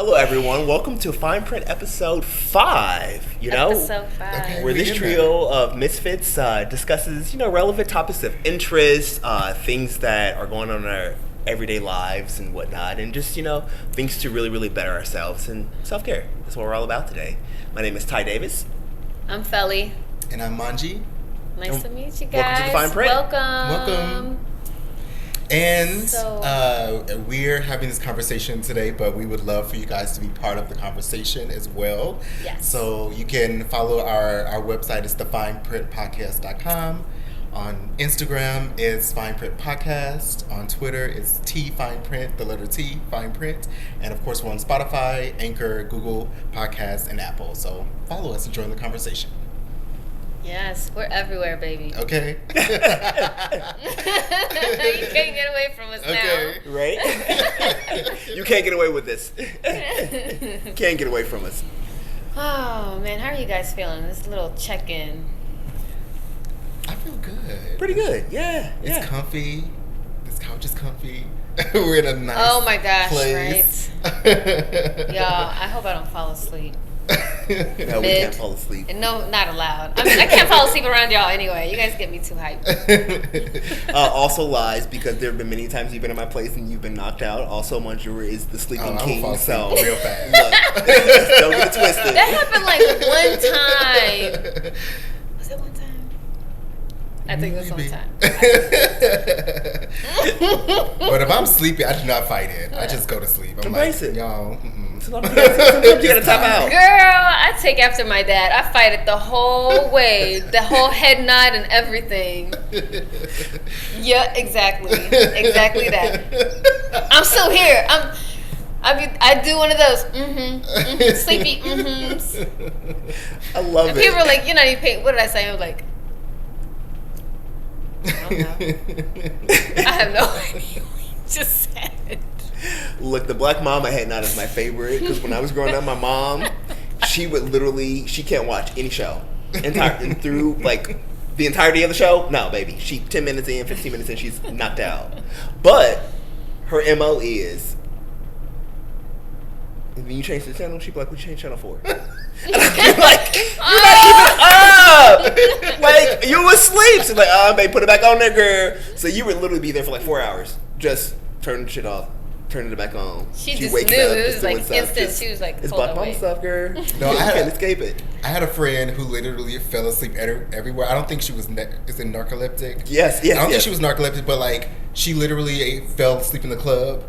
Hello, everyone. Welcome to Fineprint episode 5. Episode 5. Okay. Where this trio of misfits discusses, relevant topics of interest, things that are going on in our everyday lives and whatnot, and just, things to really, really better ourselves and self-care. That's what we're all about today. My name is Ty Davis. I'm Felly. And I'm Manji. Nice to meet you guys. Welcome to the Fineprint. Welcome. And we're having this conversation today, but we would love for you guys to be part of the conversation as well. Yes. So you can follow our website. It's thefineprintpodcast.com. On Instagram, it's Fineprint Podcast. On Twitter, it's Fineprint, the letter T, Fineprint. And of course, we're on Spotify, Anchor, Google Podcasts, and Apple. So follow us and join the conversation. Yes, we're everywhere, baby. Okay. You can't get away from us now. Right? You can't get away with this. Can't get away from us. Oh, man, how are you guys feeling? This little check-in. I feel good. Pretty good, yeah. It's comfy. This couch is comfy. We're in a nice Oh my gosh, place. right? Y'all, I hope I don't fall asleep. No, we can't fall asleep. No, not allowed. I mean, I can't fall asleep around y'all anyway. You guys get me too hyped. Also lies, because there have been many times you've been in my place and you've been knocked out. Also, Manjura is the sleeping king, fall asleep so real fast. Look, don't get it twisted. That happened like one time. Was it one time? I think it was one time. But if I'm sleepy, I do not fight it. I just go to sleep. I'm Embrace like, it. y'all. Sometimes you gotta tap out. Girl, I take after my dad. I fight it the whole way, the whole head nod and everything. Yeah, exactly that. I'm still here. I do one of those sleepy I love and it. people are like, you're not even paying. What did I say? I was like, I don't know. I have no idea what you just said. Look, the black mama head nod is my favorite, because when I was growing up, my mom, she can't watch any show. Through, like, the entirety of the show, no, baby. 10 minutes in, 15 minutes in, she's knocked out. But her MO is, when you change the channel, she'd be like, what you change channel for? And I'd be like, you're not even up! Like, you asleep. She's like, babe, put it back on there, girl. So you would literally be there for like 4 hours, just turning shit off. Turning it back on. She just wakes knew. up, It was like stuff, instant. She was like, it's hold black on, mama wait. stuff, girl. No, You can't escape it. I had a friend who literally fell asleep everywhere. I don't think she was is it narcoleptic? Yes. I don't think she was narcoleptic, but like she literally fell asleep in the club.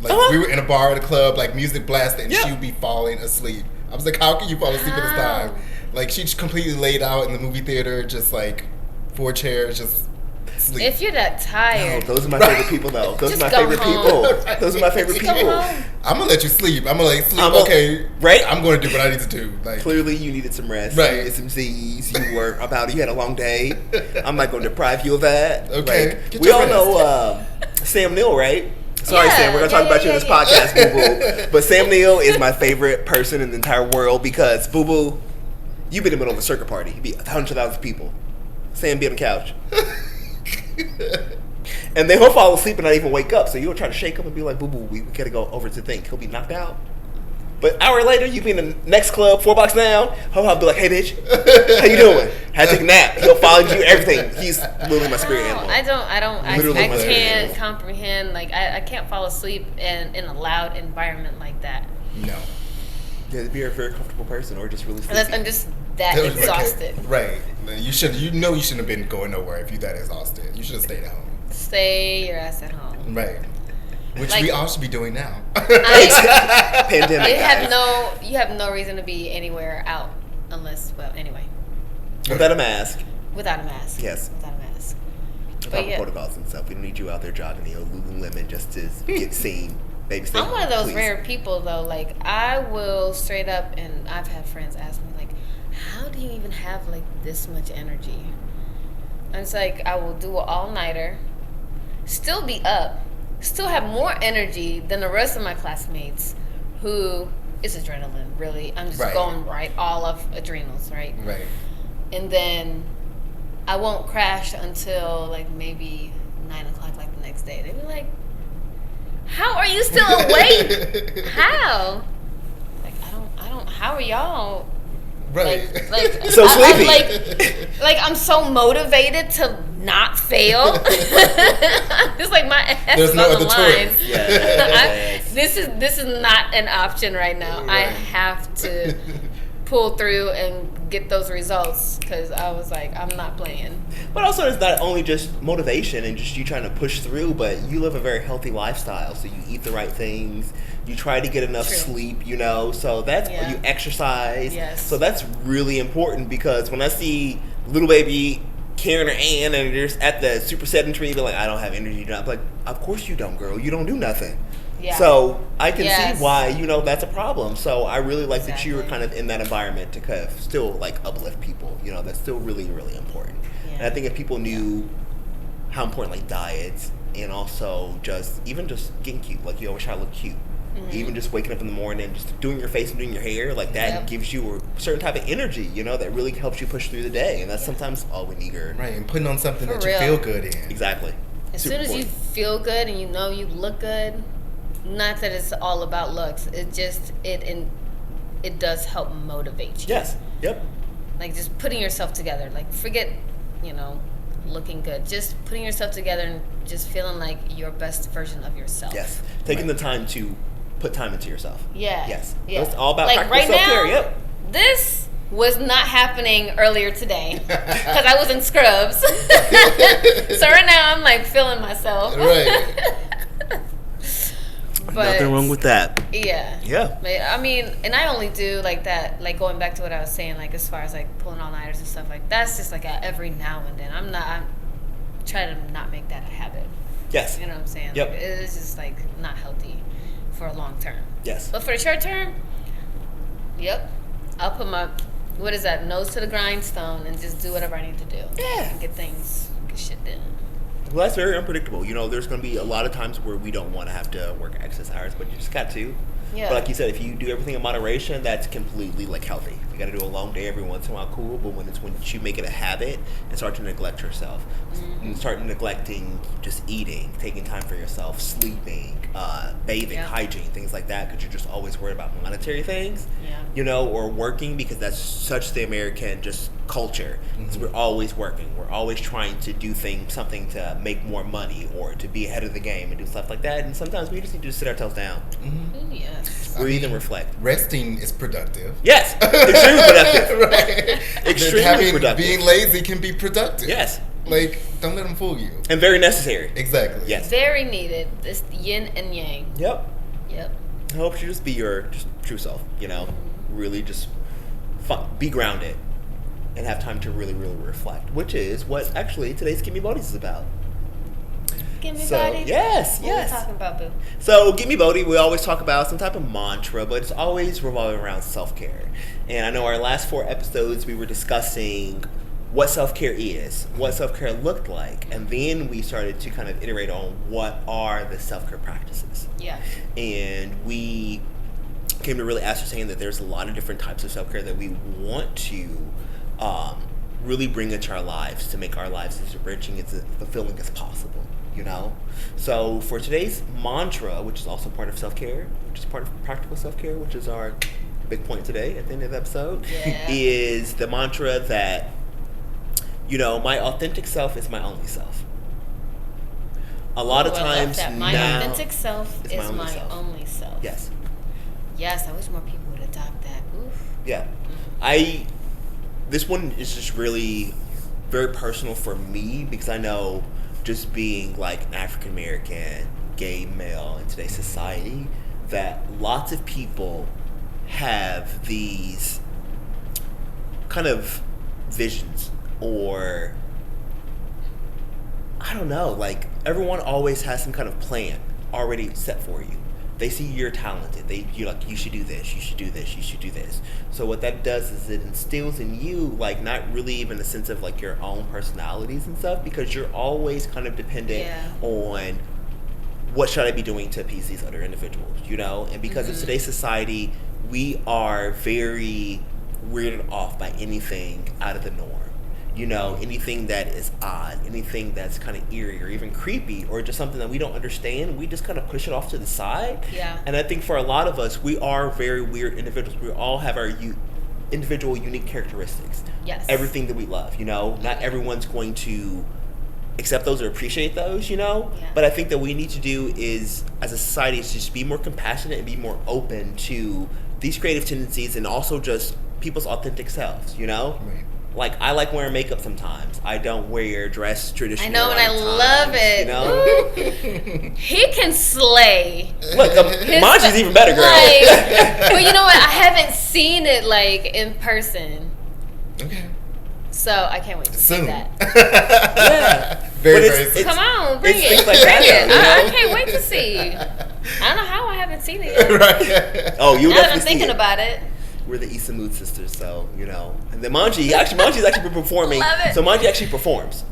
Like we were in a bar at a club, like music blasted, and she would be falling asleep. I was like, how can you fall asleep at this time? Like she just completely laid out in the movie theater, just like 4 chairs, just sleep. If you're that tired, No, those are my favorite people, though. Those Just are my go favorite home. people. Those are my favorite Just go people. home. I'm gonna let you sleep. I'm gonna like sleep. Okay, right? I'm gonna do what I need to do. Like Clearly, you needed some rest. Right. You needed some Z's. You were you had a long day. I'm not going to deprive you of that. Okay. Like, Get we your all rest. know Sam Neill, right? Sorry, Yeah, Sam. We're gonna talk about you in this yeah. podcast, Boo Boo. But Sam Neill is my favorite person in the entire world, because Boo Boo, you've been in the middle of a circuit party. You'd be hundreds of thousands of people. Sam be on the couch. And then he'll fall asleep and not even wake up. So you'll try to shake him and be like, boo boo, we gotta go over to think. He'll be knocked out. But an hour later, you be in the next club, 4 blocks down. He'll be like, hey bitch, how you doing? Had to take a nap. He'll find you, everything. He's literally my spirit animal. I Literally my spirit can't animal. comprehend. Like I can't fall asleep in a loud environment like that. no. Yeah, to be a very comfortable person or just really sleepy. Unless I'm just that That was exhausted. Right. You shouldn't have been going nowhere if you're that exhausted. You should have stayed at home. Stay your ass at home. Right. Which Like- we all should be doing now. Pandemic, You guys. have no reason to be anywhere out unless, well, anyway, Without a mask. without a mask. Yes. Without a mask. Proper yeah. protocols and stuff. We don't need you out there jogging the old Lululemon just to get seen. Baby, stay I'm one home, of those please. rare people though. Like I will straight up, and I've had friends ask me like, "How do you even have like this much energy?" And it's like I will do an all-nighter, still be up, still have more energy than the rest of my classmates, who is adrenaline. Really, I'm just Right. going right all of adrenals, right? Right. And then I won't crash until like maybe 9 o'clock, like the next day. They be like, "How are you still awake? How?" how are y'all? Right. So sleepy. Like I'm so motivated to not fail. It's like my ass There's is no on the other line. choice. Yes. This is not an option right now. I Right. have to pull through and get those results because I was like, I'm not playing. But also, it's not only just motivation and just you trying to push through, but you live a very healthy lifestyle. So you eat the right things, you try to get enough True. sleep, you know. So that's Yeah. you exercise. Yes. So that's really important because when I see little baby Karen or Ann and they're just at the super sedentary, they're like, I don't have energy. I'm like, of course you don't, girl. You don't do nothing. Yeah. So I can Yes. see why, you know, that's a problem. So I really like that you were Exactly. kind of in that environment to kind of still like uplift people. You know, that's still really, really important. Yeah. And I think if people knew how important like diets and also just even just getting cute, like you always try to look cute. Mm-hmm. Even just waking up in the morning, just doing your face and doing your hair, like that Yep. gives you a certain type of energy, you know, that really helps you push through the day. And that's sometimes all we need. Right, and putting on something For that real. you feel good in. Exactly. As Super soon as you important. feel good and you know you look good, not that it's all about looks. It just it does help motivate you. Yes. Yep. Like just putting yourself together. Like forget, you know, looking good. Just putting yourself together and just feeling like your best version of yourself. Yes. Taking the time to put time into yourself. Yeah. Yes. Yeah. It's all about like practical right self-care. now, Yep. this was not happening earlier today because I was in scrubs. So right now I'm like feeling myself. Right. But Nothing wrong with that. yeah. Yeah. But, I mean, and I only do like that, like going back to what I was saying, like as far as like pulling all nighters and stuff, like that's just like a every now and then. I'm trying to not make that a habit. Yes. You know what I'm saying? Yep. Like, it's just like not healthy for a long term. Yes. But for the short term, yep, I'll put my, what is that, nose to the grindstone and just do whatever I need to do. Yeah. And get shit done. Well, that's very unpredictable. You know, there's going to be a lot of times where we don't want to have to work excess hours, but you just got to. Yeah. But like you said, if you do everything in moderation, that's completely like healthy. You got to do a long day every once in a while, cool. But when you make it a habit and start to neglect yourself, and start neglecting just eating, taking time for yourself, sleeping, bathing, Yeah. hygiene, things like that, because you're just always worried about monetary things, Yeah. you know, or working, because that's such the American just culture. Because we're always working. We're always trying to do something to make more money or to be ahead of the game and do stuff like that. And sometimes we just need to sit our toes down, Yes. breathe and reflect. Resting is productive. Yes, extremely productive. Right. Extremely productive. Being lazy can be productive. Yes, Like, don't let them fool you. and very necessary. Exactly. Mm-hmm. Yes. Very needed. This yin and yang. Yep. Yep. I hope you just be your just true self. You know, really just be grounded and have time to really, really reflect, which is what actually today's Gimme Bodies is about. Give me So body. yes, What yes. we talking about, boo? So, Gimme Bodhi, we always talk about some type of mantra, but it's always revolving around self-care. And I know our last 4 episodes, we were discussing what self-care is, what self-care looked like, and then we started to kind of iterate on what are the self-care practices. Yeah. And we came to really ascertain that there's a lot of different types of self-care that we want to really bring into our lives to make our lives as enriching, as fulfilling as possible, you know? So for today's mantra, which is also part of self-care, which is part of practical self-care, which is our big point today at the end of the episode, Yeah. is the mantra that, you know, my authentic self is my only self. A lot of Ooh, I love times that. My now, authentic self it's is my only my self. only self. yes, Yes, I wish more people would adopt that. Oof. yeah. This one is just really very personal for me because I know just being like an African American gay male in today's society that lots of people have these kind of visions, or I don't know, like everyone always has some kind of plan already set for you. They see you're talented. You're like, you should do this, you should do this, you should do this. So what that does is it instills in you, like, not really even a sense of like your own personalities and stuff, because you're always kind of dependent on what should I be doing to appease these other individuals, you know? And because of today's society, we are very weirded off by anything out of the norm. you know, anything that is odd, anything that's kind of eerie or even creepy, or just something that we don't understand, we just kind of push it off to the side. Yeah. And I think for a lot of us, we are very weird individuals. We all have our individual unique characteristics. Yes. Everything that we love, you know. Not everyone's going to accept those or appreciate those, you know. Yeah. But I think that what we need to do is, as a society, is just be more compassionate and be more open to these creative tendencies and also just people's authentic selves, you know. Right. Like, I like wearing makeup sometimes. I don't wear dress traditionally. I know, and I love it. You know? He can slay. Look, Manji's even better, girl. Like, but you know what? I haven't seen it, like, in person. Okay. So, I can't wait to see Soon. that. Yeah. Very, But very soon. Come on, bring it's it. things like Bring that, it. you know? I can't wait to see. I don't know how I haven't seen it yet. Right. Oh, you Now that I'm definitely see thinking it. about it. We're the Issa Mood sisters, so, you know. And then Manji's actually been performing. Love it. So Manji actually performs.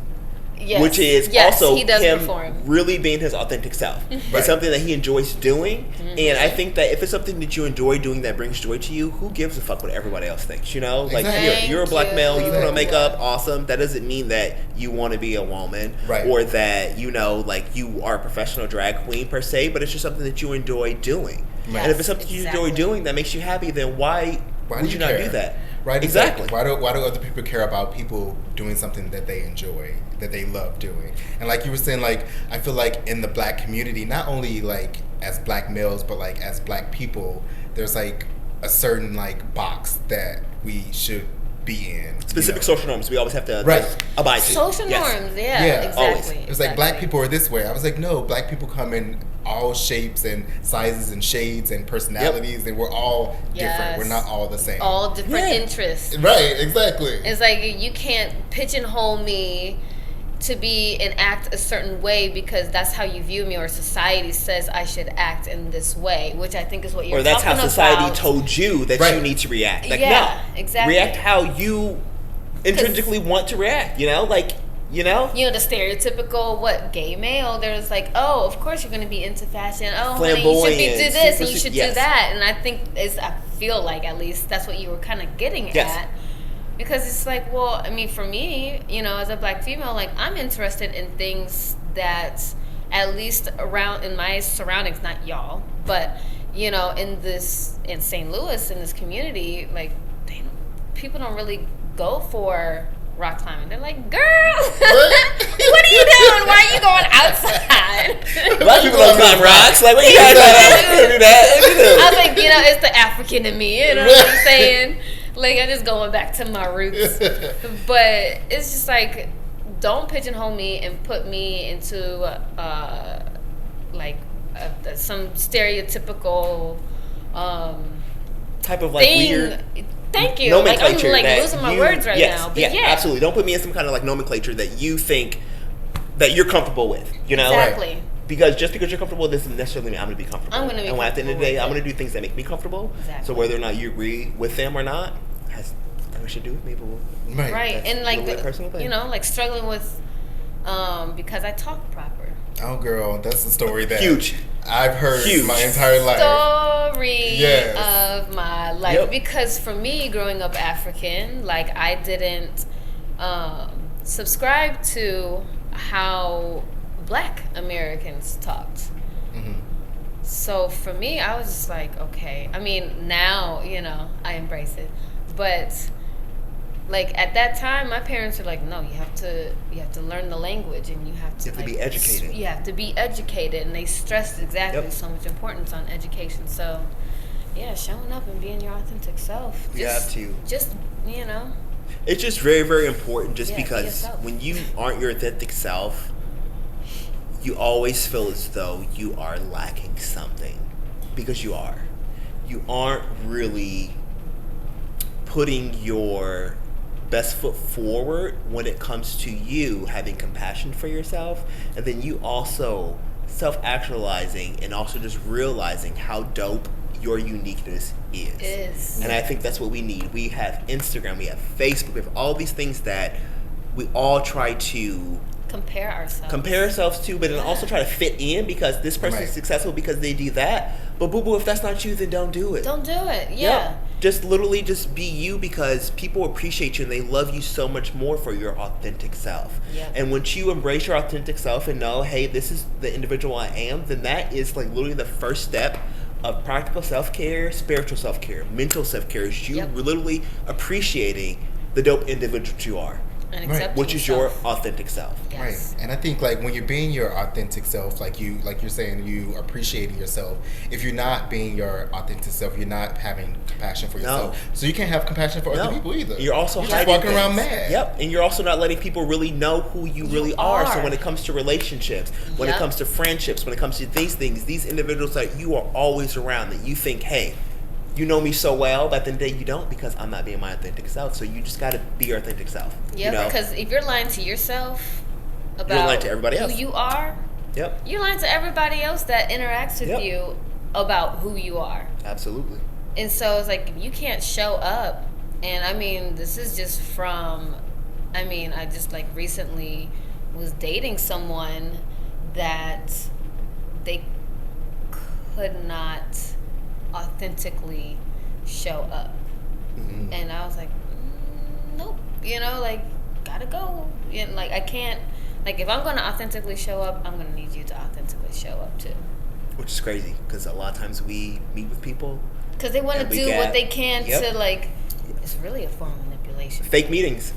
Yes. Which is yes, also he does him perform. really being his authentic self. Right. It's something that he enjoys doing. And I think that if it's something that you enjoy doing that brings joy to you, who gives a fuck what everybody else thinks, you know? Like, Exactly. you're a black Thank male, you put you. on makeup, awesome. That doesn't mean that you want to be a woman. Right. Or that, you know, like, you are a professional drag queen per se, but it's just something that you enjoy doing. Right. And if it's something you enjoy Exactly. doing that makes you happy, then why Why would do you not care? do that? Right, Exactly. Why do other people care about people doing something that they enjoy, that they love doing? And like you were saying, like, I feel like in the black community, not only like as black males, but like as black people, there's like a certain like box that we should be in. Specific you know? social norms we always have to Right. just abide to. Social Yes. norms, yeah, Yeah, exactly. always. It's like black people are this way. I was like, no, black people come in all shapes and sizes and shades and personalities, and we're all different. Yes. We're not all the same. All different Yeah. interests. Right, exactly. It's like you can't pigeonhole me to be and act a certain way because that's how you view me, or society says I should act in this way, which I think is what you're Or that's talking how society about. told you that Right. you need to react. Like, Yeah, no. exactly. React how you intrinsically want to react, you know? Like, you know? You know, the stereotypical gay male. There's like, oh, of course you're gonna be into fashion. Oh, honey, you should Flamboyant, do this super and you should yes. do that. And I think I feel like at least that's what you were kind of getting Yes. at. Because it's like, well, I mean, for me, you know, as a black female, like, I'm interested in things that, at least around in my surroundings, not y'all, but, you know, in St. Louis, in this community, like, people don't really go for rock climbing. They're like, girl, what are you doing? Why are you going outside? Black people don't climb rocks. Like, what you guys do that? I was like, you know, it's the African in me. You know what I'm saying? Like, I'm just going back to my roots. But it's just like, don't pigeonhole me and put me into some stereotypical Type of like thing. weird Thank you. Like, I'm nomenclature like that losing my you- words right yes, now. But yeah, yeah, absolutely. Don't put me in some kind of like nomenclature that you think that you're comfortable with. You know, Exactly. Because just because you're comfortable doesn't necessarily mean I'm going to be comfortable. I'm gonna be and at the end of the comfortable day, with I'm it. going to do things that make me comfortable. Exactly. So whether or not you agree with them or not has nothing to do with me. But Right. Right. That's And like, literally a personal thing. you know, like struggling with, because I talk proper. Oh, girl, that's the story that Huge. I've heard Huge. my entire life. Story Yes. of my life. Yep. Because for me, growing up African, like, I didn't subscribe to how Black Americans talked. Mhm. So for me, I was just like, okay. I mean, now, you know, I embrace it. But like at that time, my parents were like, no, you have to learn the language, and you have to be like, educated. You have to be educated, and they stressed exactly Yep. so much importance on education. So yeah, showing up and being your authentic self. You have to. Just, you know. It's just very, very important just Yeah, be because yourself. when you aren't your authentic self, you always feel as though you are lacking something. Because you are. You aren't really putting your best foot forward when it comes to you having compassion for yourself, and then you also self-actualizing and also just realizing how dope your uniqueness is. And I think that's what we need. We have Instagram, we have Facebook, we have all these things that we all try to compare ourselves to, but then also try to fit in because this person is successful because they do that. But boo boo, if that's not you, then don't do it. Don't do it. Yeah. Yep. Just literally just be you because people appreciate you and they love you so much more for your authentic self. Yep. And once you embrace your authentic self and know, hey, this is the individual I am, then that is like literally the first step of practical self-care, spiritual self-care, mental self-care. Is you literally appreciating the dope individual that you are. And accepting which is yourself. your authentic self. Yes. Right. And I think like when you're being your authentic self, like you're saying, you appreciating yourself. If you're not being your authentic self, you're not having compassion for yourself. So you can't have compassion for other people either. You're also just walking around mad. Yep. And you're also not letting people really know who you really are. So when it comes to relationships, when it comes to friendships, when it comes to these things, these individuals that you are always around that you think, hey, you know me so well, but at the end of the day you don't because I'm not being my authentic self. So you just got to be your authentic self. Yeah, because if you're lying to yourself about you're lying to everybody else. Who you are, you're lying to everybody else that interacts with you about who you are. Absolutely. And so it's like if you can't show up, and I mean this is just from, I just like recently was dating someone that they could not authentically show up. And I was like, nope, like gotta go. Like I can't, like if I'm gonna authentically show up, I'm gonna need you to authentically show up too. Which is crazy because a lot of times we meet with people because they want to do what they can to like, it's really a form of manipulation. Fake meetings.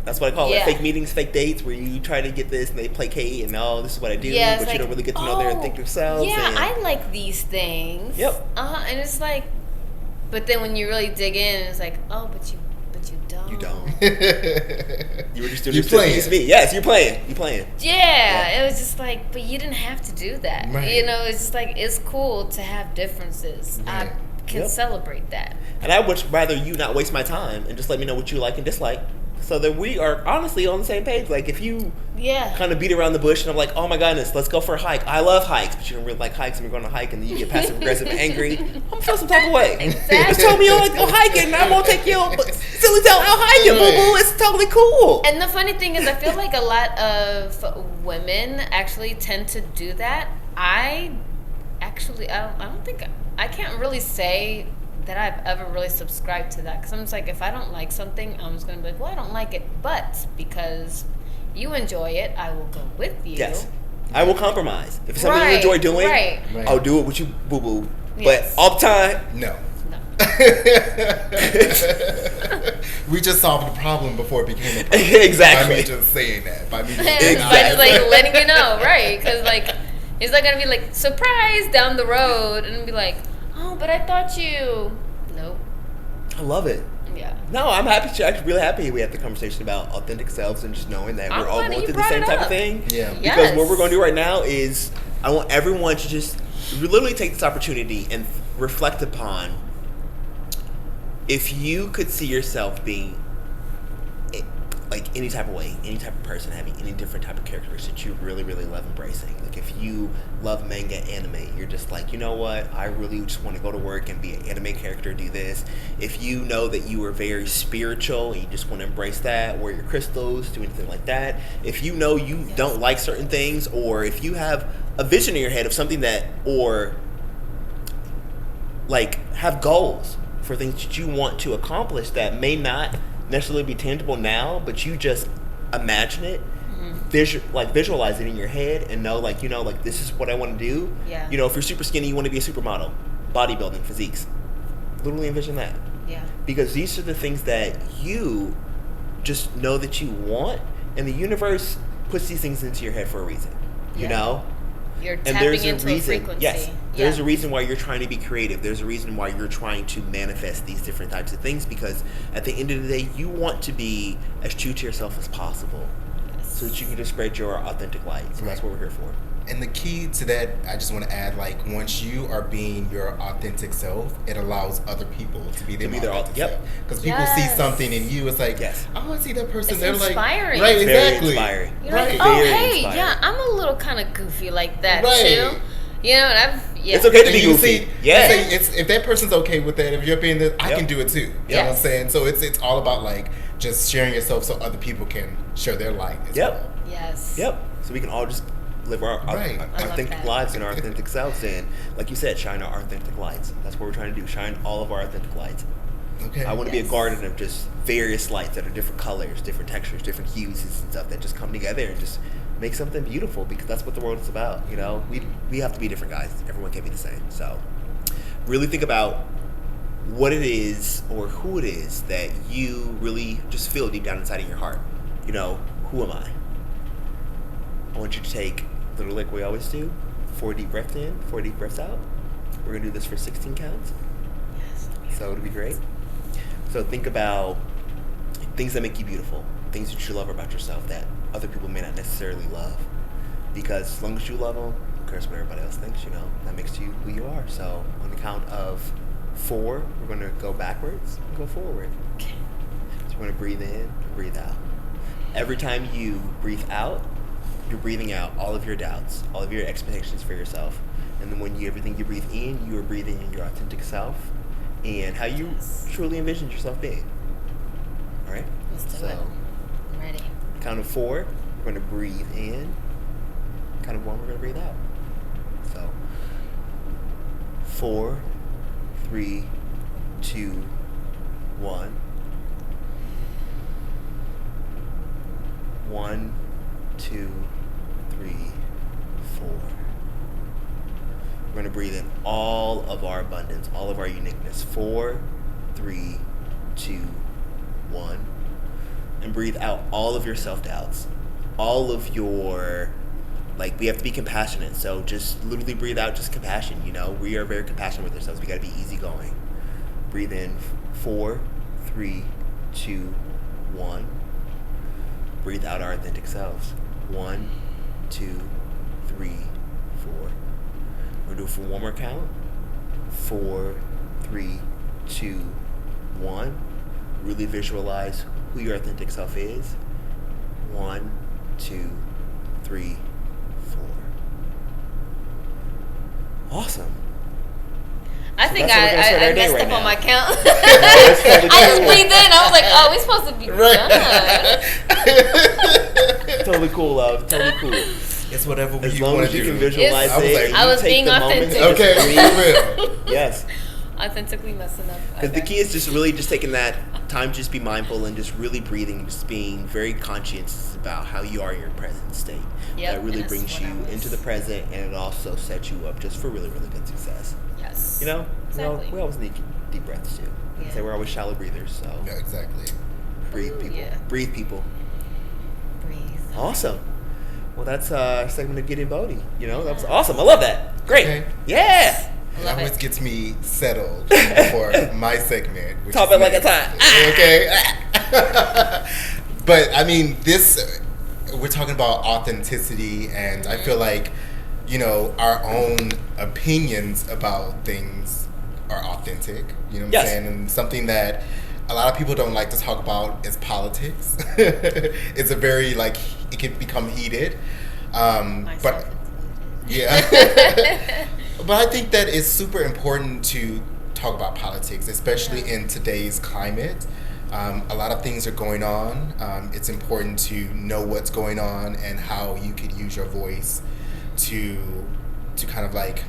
That's what I call it. Fake meetings, fake dates, where you try to get this and they placate and this is what I do, but you don't really get to know their authentic selves. Yeah, I like these things. Yep. And it's like, but then when you really dig in, it's like, oh, but you don't. You don't. You were just doing this to please me. Yes, you're playing. Yeah, it was just like, but you didn't have to do that. Right. It's just like, it's cool to have differences. Right. I can celebrate that. And I would rather you not waste my time and just let me know what you like and dislike. So that we are honestly on the same page. Like if you kind of beat around the bush and I'm like, oh my goodness, let's go for a hike. I love hikes, but you don't really like hikes and we're going to hike and then you get passive aggressive and angry. I'm going to feel some type of way. Exactly. You just told me you want to go hiking and I'm going to take you silly tail out hiking, boo-boo. It's totally cool. And the funny thing is I feel like a lot of women actually tend to do that. I don't think, I can't really say that I've ever really subscribed to that because I'm just like, if I don't like something, I'm just gonna be like, well, I don't like it, but because you enjoy it, I will go with you. Yes, I will compromise. If it's something you enjoy doing, I'll do it with you, boo boo. But all the time, no. We just solved the problem before it became a problem. Exactly. By me just saying that. By me just by just like letting you know, right? Because like it's not gonna be like surprise down the road and be like, oh, but I thought you. Nope. I love it. Yeah. No, I'm happy. Actually, really happy we had the conversation about authentic selves and just knowing that we're all going through the same type of thing. Yeah. Because what we're going to do right now is I want everyone to just literally take this opportunity and reflect upon if you could see yourself being like any type of way, any type of person, having any different type of characters that you really, really love embracing. Like if you love manga, anime, you're just like, you know what, I really just want to go to work and be an anime character, do this. If you know that you are very spiritual and you just want to embrace that, wear your crystals, do anything like that. If you know you don't like certain things, or if you have a vision in your head of something that, or like have goals for things that you want to accomplish that may not necessarily be tangible now, but you just imagine it, visualize it in your head and know, like, you know, like this is what I want to do. Yeah. You know, if you're super skinny, you want to be a supermodel, bodybuilding, physiques. Literally envision that. Yeah. Because these are the things that you just know that you want, and the universe puts these things into your head for a reason. You know? You're tapping into a frequency. Yes. There's a reason why you're trying to be creative. There's a reason why you're trying to manifest these different types of things, because at the end of the day, you want to be as true to yourself as possible so that you can just spread your authentic light. So that's what we're here for. And the key to that, I just want to add, like, once you are being your authentic self, it allows other people to be their authentic self. Because people see something in you, it's like, I want to see that person. It's They're inspiring. Like, right, exactly. Very inspiring. You're like, oh, hey, I'm a little kind of goofy like that, too. You know, and it's okay to be goofy. If that person's okay with that, if you're being this, I can do it too. You know what I'm saying? So it's all about, like, just sharing yourself so other people can share their light as well. Yes. Yep. So we can all just live our authentic lives and our authentic selves, and like you said, shine our authentic lights. That's what we're trying to do. Shine all of our authentic lights. Okay. I want to be a garden of just various lights that are different colors, different textures, different hues and stuff that just come together and just make something beautiful, because that's what the world is about. You know, we have to be different guys. Everyone can't be the same. So really think about what it is or who it is that you really just feel deep down inside of your heart. You know, who am I? I want you to take, literally like we always do, 4 deep breaths in, 4 deep breaths out. We're going to do this for 16 counts. Yes. So it'll be great. So think about things that make you beautiful, things that you love about yourself that other people may not necessarily love. Because as long as you love them, who cares what everybody else thinks, you know? That makes you who you are. So on the count of 4, we're going to go backwards and go forward. Okay. So we're going to breathe in and breathe out. Every time you breathe out, you're breathing out all of your doubts, all of your expectations for yourself. And then everything you breathe in, you are breathing in your authentic self and how you truly envisioned yourself being. All right? Let's do it. I'm ready. Count of 4, we're going to breathe in. Count of 1, we're going to breathe out. So 4, 3, 2, 1. 1, 2, 3, 4. We're going to breathe in all of our abundance, all of our uniqueness. 4, 3, 2, 1. And breathe out all of your self-doubts, all of your, like, we have to be compassionate. So just literally breathe out just compassion, you know. We are very compassionate with ourselves. We got to be easygoing. Breathe in 4, 3, 2, 1. Breathe out our authentic selves. 1, 2, 3, 4. We're going to do it for one more count. 4, 3, 2, 1. Really visualize who your authentic self is. 1, 2, 3, 4. Awesome. I think that's what we're gonna start I our day messed right up now. on my count. That's totally I just cool. breathed in. I was like, oh, we're supposed to be done. Totally cool, love. Totally cool. It's whatever As you long want as to you do. can visualize I was it. like- and I you was take being the moment to authentic. just Okay, breathe. for real. Yes. Authentically messing up. Because the Okay. key is just really just taking that time to just be mindful and just really breathing and just being very conscious about how you are in your present state. Yep, That really and that's brings what you I was- into the present, and it also sets you up just for really, really good success. Yes. You know? Exactly. We always need deep breaths too. Like I say, Yeah. we're always shallow breathers, so Yeah, exactly. breathe, Ooh, people. yeah. Breathe, people. Breathe. Awesome. Well, that's a segment of Getting Bodie. You know, that was awesome. I love that. Great. Okay. Yeah. It Love always it. gets me settled for my segment. Which Top is it like a next. tie. Okay. But I mean, we're talking about authenticity, and I feel like, you know, our own opinions about things are authentic. You know what Yes. I'm saying? And something that a lot of people don't like to talk about is politics. It's a very, like, it can become heated. But yeah. But I think that it's super important to talk about politics, especially in today's climate. A lot of things are going on. It's important to know what's going on and how you could use your voice to kind of like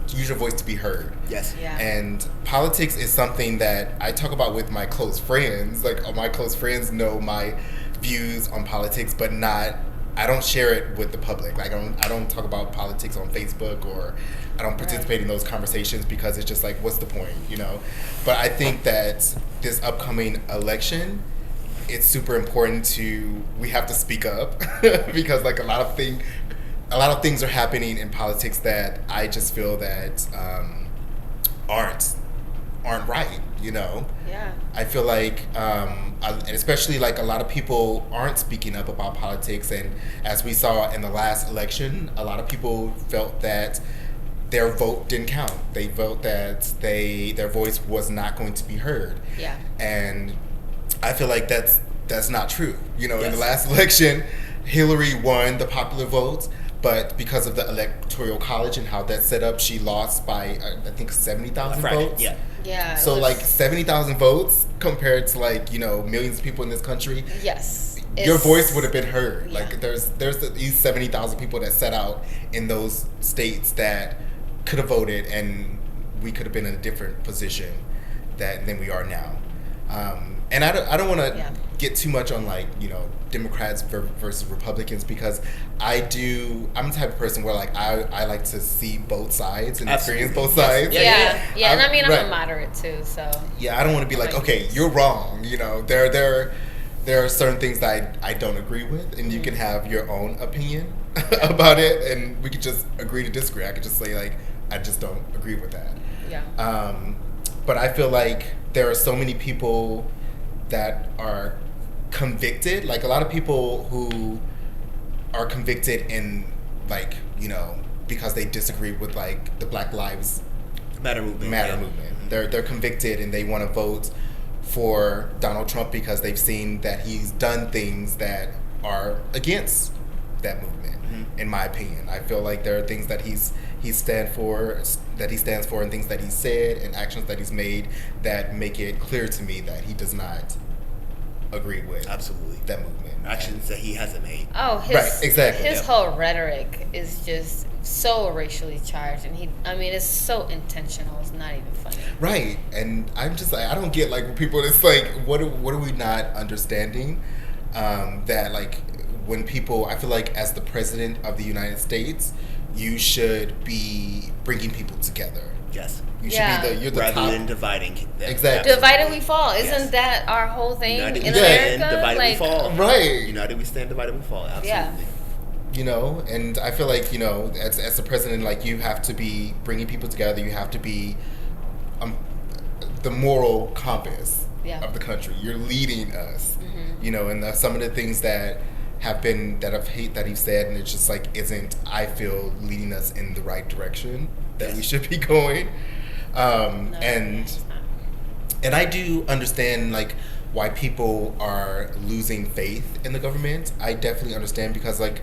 use your voice to be heard. Yes. Yeah. And politics is something that I talk about with my close friends. Like, all my close friends know my views on politics, but I don't share it with the public. Like, I don't talk about politics on Facebook, or I don't participate in those conversations, because it's just like, what's the point, you know? But I think that this upcoming election, it's super important we have to speak up because, like, a lot of things are happening in politics that I just feel that aren't right, you know? Yeah. I feel like, and especially, like, a lot of people aren't speaking up about politics, and as we saw in the last election, a lot of people felt that their vote didn't count. They felt that their voice was not going to be heard. Yeah. And I feel like that's not true. You know, in the Yes. last election, Hillary won the popular vote, But because of the Electoral College and how that's set up, she lost by, I think, 70,000 votes. Yeah. Yeah. So, 70,000 votes compared to, millions of people in this country. Yes. Your voice would have been heard. Yeah. There's these 70,000 people that set out in those states that could have voted, and we could have been in a different position than we are now. And I don't want to get too much on Democrats versus Republicans, because I'm the type of person where I like to see both sides and experience both sides. Yeah. And I'm right. a moderate too, so. Yeah, I don't want to be okay, you're wrong. There are certain things that I don't agree with, and you can have your own opinion about it, and we could just agree to disagree. I could just say I just don't agree with that. Yeah. But I feel like there are so many people that are convicted, a lot of people who are convicted in because they disagree with the Black Lives Matter movement. Mm-hmm. They're convicted and they want to vote for Donald Trump because they've seen that he's done things that are against that movement. Mm-hmm. In my opinion, I feel like there are things that he stands for, and things that he said and actions that he's made that make it clear to me that he does not agree with that movement. Actions that he hasn't made. Oh, exactly. His whole rhetoric is just so racially charged, and it's so intentional. It's not even funny. Right, and I'm just I don't get people. It's what are we not understanding? That when people, I feel like as the president of the United States, you should be bringing people together. Yes. You should be you're the rather top. than dividing them. Exactly. Divided we fall. Isn't that our whole thing United in we America? stand, divided we fall. Right. United we stand, divided we fall. Absolutely. Yeah. And I feel like, as the president, you have to be bringing people together. You have to be the moral compass of the country. You're leading us, and some of the things that that he's said, and it's just isn't, I feel, leading us in the right direction that we should be going. And I do understand why people are losing faith in the government. I definitely understand, because they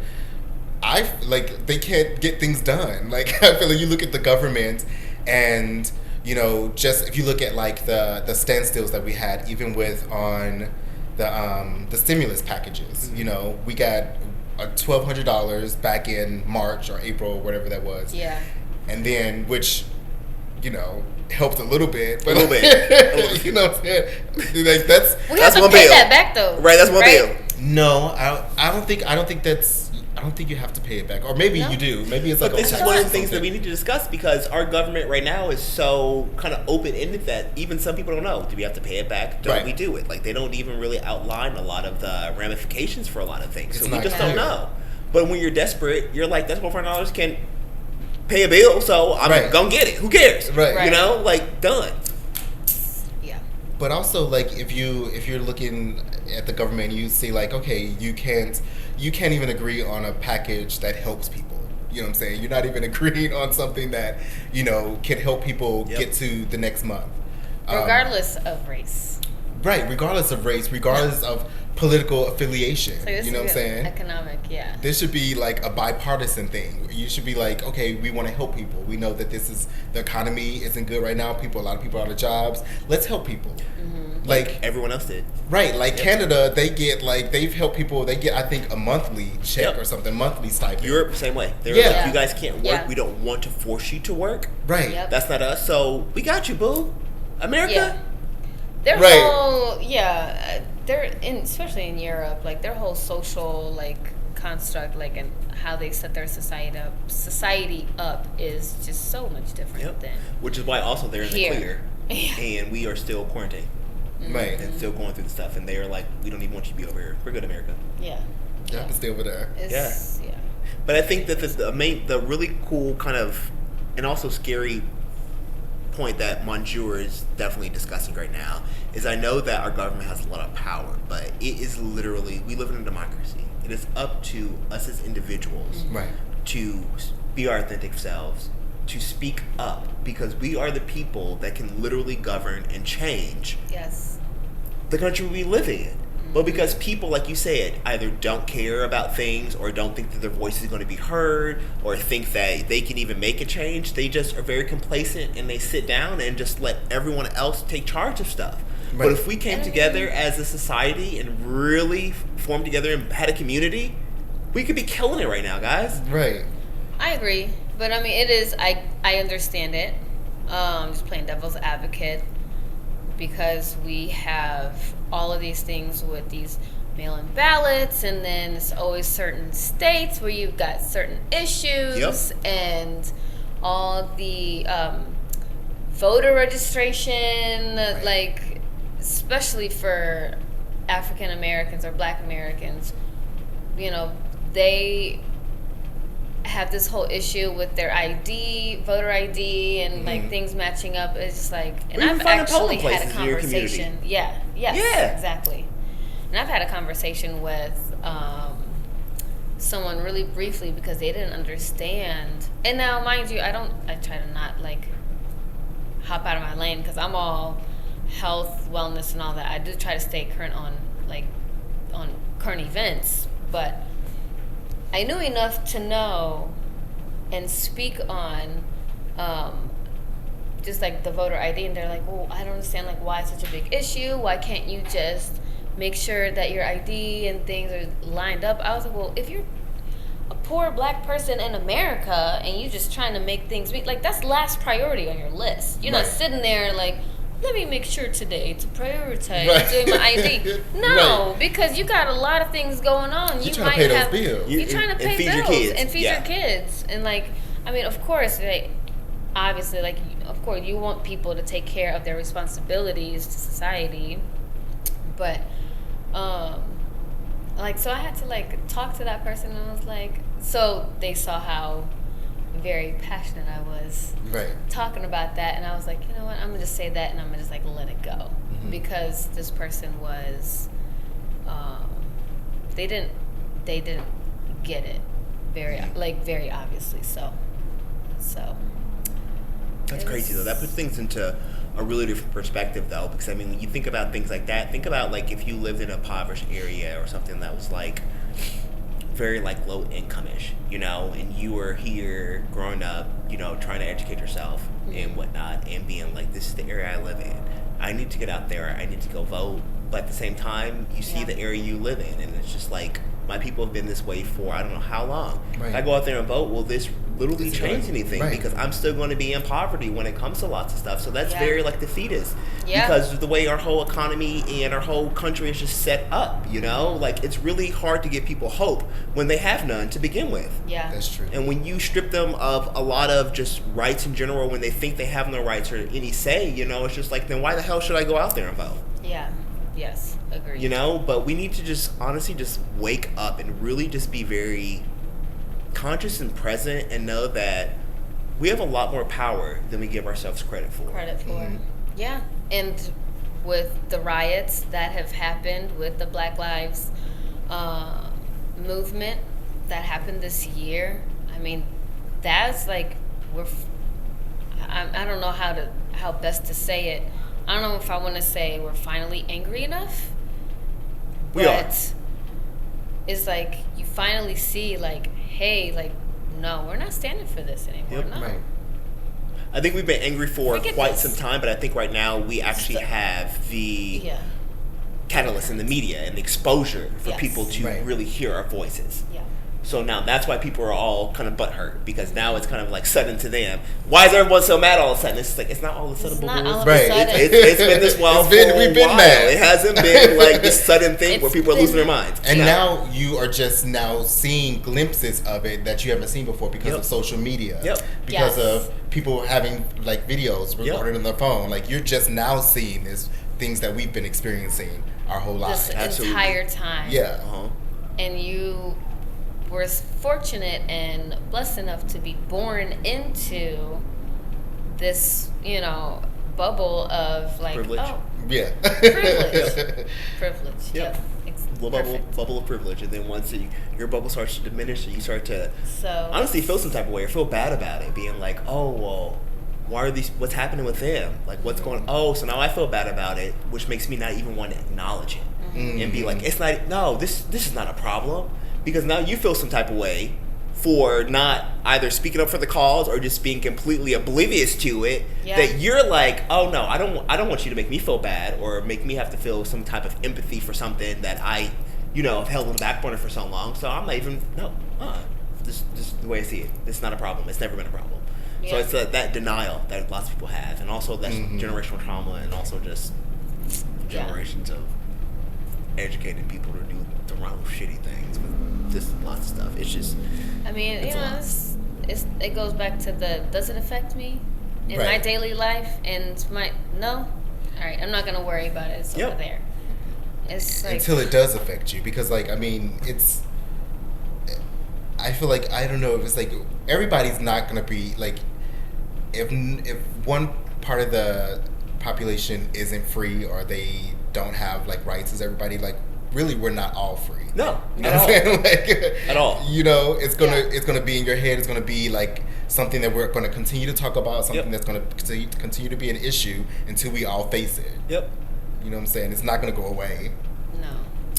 can't get things done. I feel you look at the government, and just if you look at the standstills that we had, even with on the stimulus packages, we got $1,200 back in March or April or whatever that was. Yeah. And then, which helped a little bit, but a little bit. you know what I'm saying? We have that's to one pay bill. that back though. Right, that's one bill. No, I don't think you have to pay it back, or maybe you do. Maybe it's but this is one of the things something that we need to discuss, because our government right now is so kind of open-ended that even some people don't know. Do we have to pay it back? Don't we do it? They don't even really outline a lot of the ramifications for a lot of things. So we just don't know. But when you're desperate, you're like, that's $400 can pay a bill, so I'm gonna get it. Who cares? Right. Done. Yeah. But also, if you're looking at the government, you see okay, you can't even agree on a package that helps people. You know what I'm saying? You're not even agreeing on something that can help people get to the next month, Regardless of race. Right. Regardless of race. Regardless of political affiliation. So you know what I'm saying? Economic, yeah. This should be a bipartisan thing. You should be okay, we want to help people. We know that the economy isn't good right now. A lot of people are out of jobs. Let's help people. Mm-hmm. Like everyone else did. Right. Canada, they get they've helped people. They get, I think, a monthly check or something, monthly stipend. Europe, same way. They're you guys can't work. We don't want to force you to work. Right. Yep. That's not us. So we got you, boo. America. Yeah. Their whole, especially in Europe, their whole social, construct, and how they set their society up is just so much different than. Which is why also they're in the clear, and we are still quarantined, right, and still going through the stuff, and they are we don't even want you to be over here. We're good, America. Yeah. You have to stay over there. Yeah. But I think that the really cool kind of, and also scary point that Monsieur is definitely discussing right now is, I know that our government has a lot of power, but it is literally, we live in a democracy. It is up to us as individuals to be our authentic selves, to speak up, because we are the people that can literally govern and change the country we live in. But because people, like you said, either don't care about things or don't think that their voice is going to be heard or think that they can even make a change, they just are very complacent and they sit down and just let everyone else take charge of stuff. Right. But if we came together as a society and really formed together and had a community, we could be killing it right now, guys. Right. I agree. But I mean, it is, I understand it. Just playing devil's advocate. Because we have all of these things with these mail-in ballots, and then it's always certain states where you've got certain issues, and all the voter registration, like especially for African Americans or Black Americans, you know, they have this whole issue with their ID, voter ID, and like things matching up. It's just like, and I've actually had a conversation. Exactly. And I've had a conversation with someone really briefly because they didn't understand. And now, mind you, I try to not like hop out of my lane because I'm all health, wellness, and all that. I do try to stay current on current events, but I knew enough to know and speak on just like the voter ID, and they're like, well, I don't understand like why it's such a big issue. Why can't you just make sure that your ID and things are lined up? I was like, well, if you're a poor Black person in America and you're just trying to make things like that's last priority on your list. You're not sitting there like, let me make sure today to prioritize doing my ID. No, because you got a lot of things going on. You're trying to pay those bills. You're trying to pay bills and feed your kids. And like, I mean, of course, like, obviously, like, of course, you want people to take care of their responsibilities to society. But, like, so I had to like talk to that person, and I was like, so they saw how very passionate I was talking about that, and I was like, you know what, I'm gonna just say that, and I'm gonna just like let it go, because this person was they didn't get it very obviously. So that's crazy though. That puts things into a really different perspective though, because I mean, when you think about things like that, think about like if you lived in a impoverished area or something that was like very like low income-ish, you know, and you were here growing up, you know, trying to educate yourself and whatnot, and being like, this is the area I live in, I need to get out there, I need to go vote. But at the same time, you see the area you live in, and it's just like, my people have been this way for I don't know how long. If I go out there and vote, will this literally change anything? Because I'm still going to be in poverty when it comes to lots of stuff. So that's very like defeatist, because of the way our whole economy and our whole country is just set up, you know? Like, it's really hard to give people hope when they have none to begin with. Yeah, that's true. And when you strip them of a lot of just rights in general, when they think they have no rights or any say, you know, it's just like, then why the hell should I go out there and vote? Yeah. Yes, agreed. You know, but we need to just honestly just wake up and really just be very conscious and present, and know that we have a lot more power than we give ourselves credit for. Yeah. And with the riots that have happened, with the Black Lives movement that happened this year, I mean, that's like, I don't know how best to say it. I don't know if I want to say we're finally angry enough. We are. It's like you finally see, like, hey, like, no, we're not standing for this anymore. No. Right. I think we've been angry for quite some time, but I think right now we actually have the catalyst in the media and the exposure for people to really hear our voices. Yeah. So now that's why people are all kind of butthurt, because now it's kind of like sudden to them. Why is everyone so mad all of a sudden? It's like, it's not all of a sudden. It's been this well for we've been mad. It hasn't been like this sudden thing where people are losing their minds. And now you are just now seeing glimpses of it that you haven't seen before because of social media. Because of people having like videos recorded on their phone. Like, you're just now seeing this things that we've been experiencing our whole lives. This entire time. Yeah. And you were fortunate and blessed enough to be born into this, you know, bubble of like privilege. Privilege. Yep. Bubble of privilege, and then once your bubble starts to diminish, and you start to honestly feel some type of way or feel bad about it, being like, oh well, why are these? What's happening with them? Like, what's going on? Oh, so now I feel bad about it, which makes me not even want to acknowledge it. and be like, it's not. No, this is not a problem, because now you feel some type of way for not either speaking up for the cause or just being completely oblivious to it. Yeah. That you're like, oh no, I don't want you to make me feel bad or make me have to feel some type of empathy for something that I, have held on the back burner for so long. So I'm not even This is the way I see it. It's not a problem. It's never been a problem. Yeah. So it's that denial that lots of people have, and also that's generational trauma, and also just generations of educated people to do the wrong shitty things with just lots of stuff. It's just, I mean, it's it goes back to does it affect me in my daily life? And no? All right, I'm not going to worry about it. It's over there. It's like, until it does affect you, because I feel like, I don't know if it's like everybody's not going to be like, if one part of the population isn't free or they don't have like rights as everybody, like really we're not all free. No, you know what I'm saying? Like, at all. It's gonna be in your head. It's gonna be like something that we're gonna continue to talk about. Something that's gonna continue to be an issue until we all face it. Yep. You know what I'm saying? It's not gonna go away. No.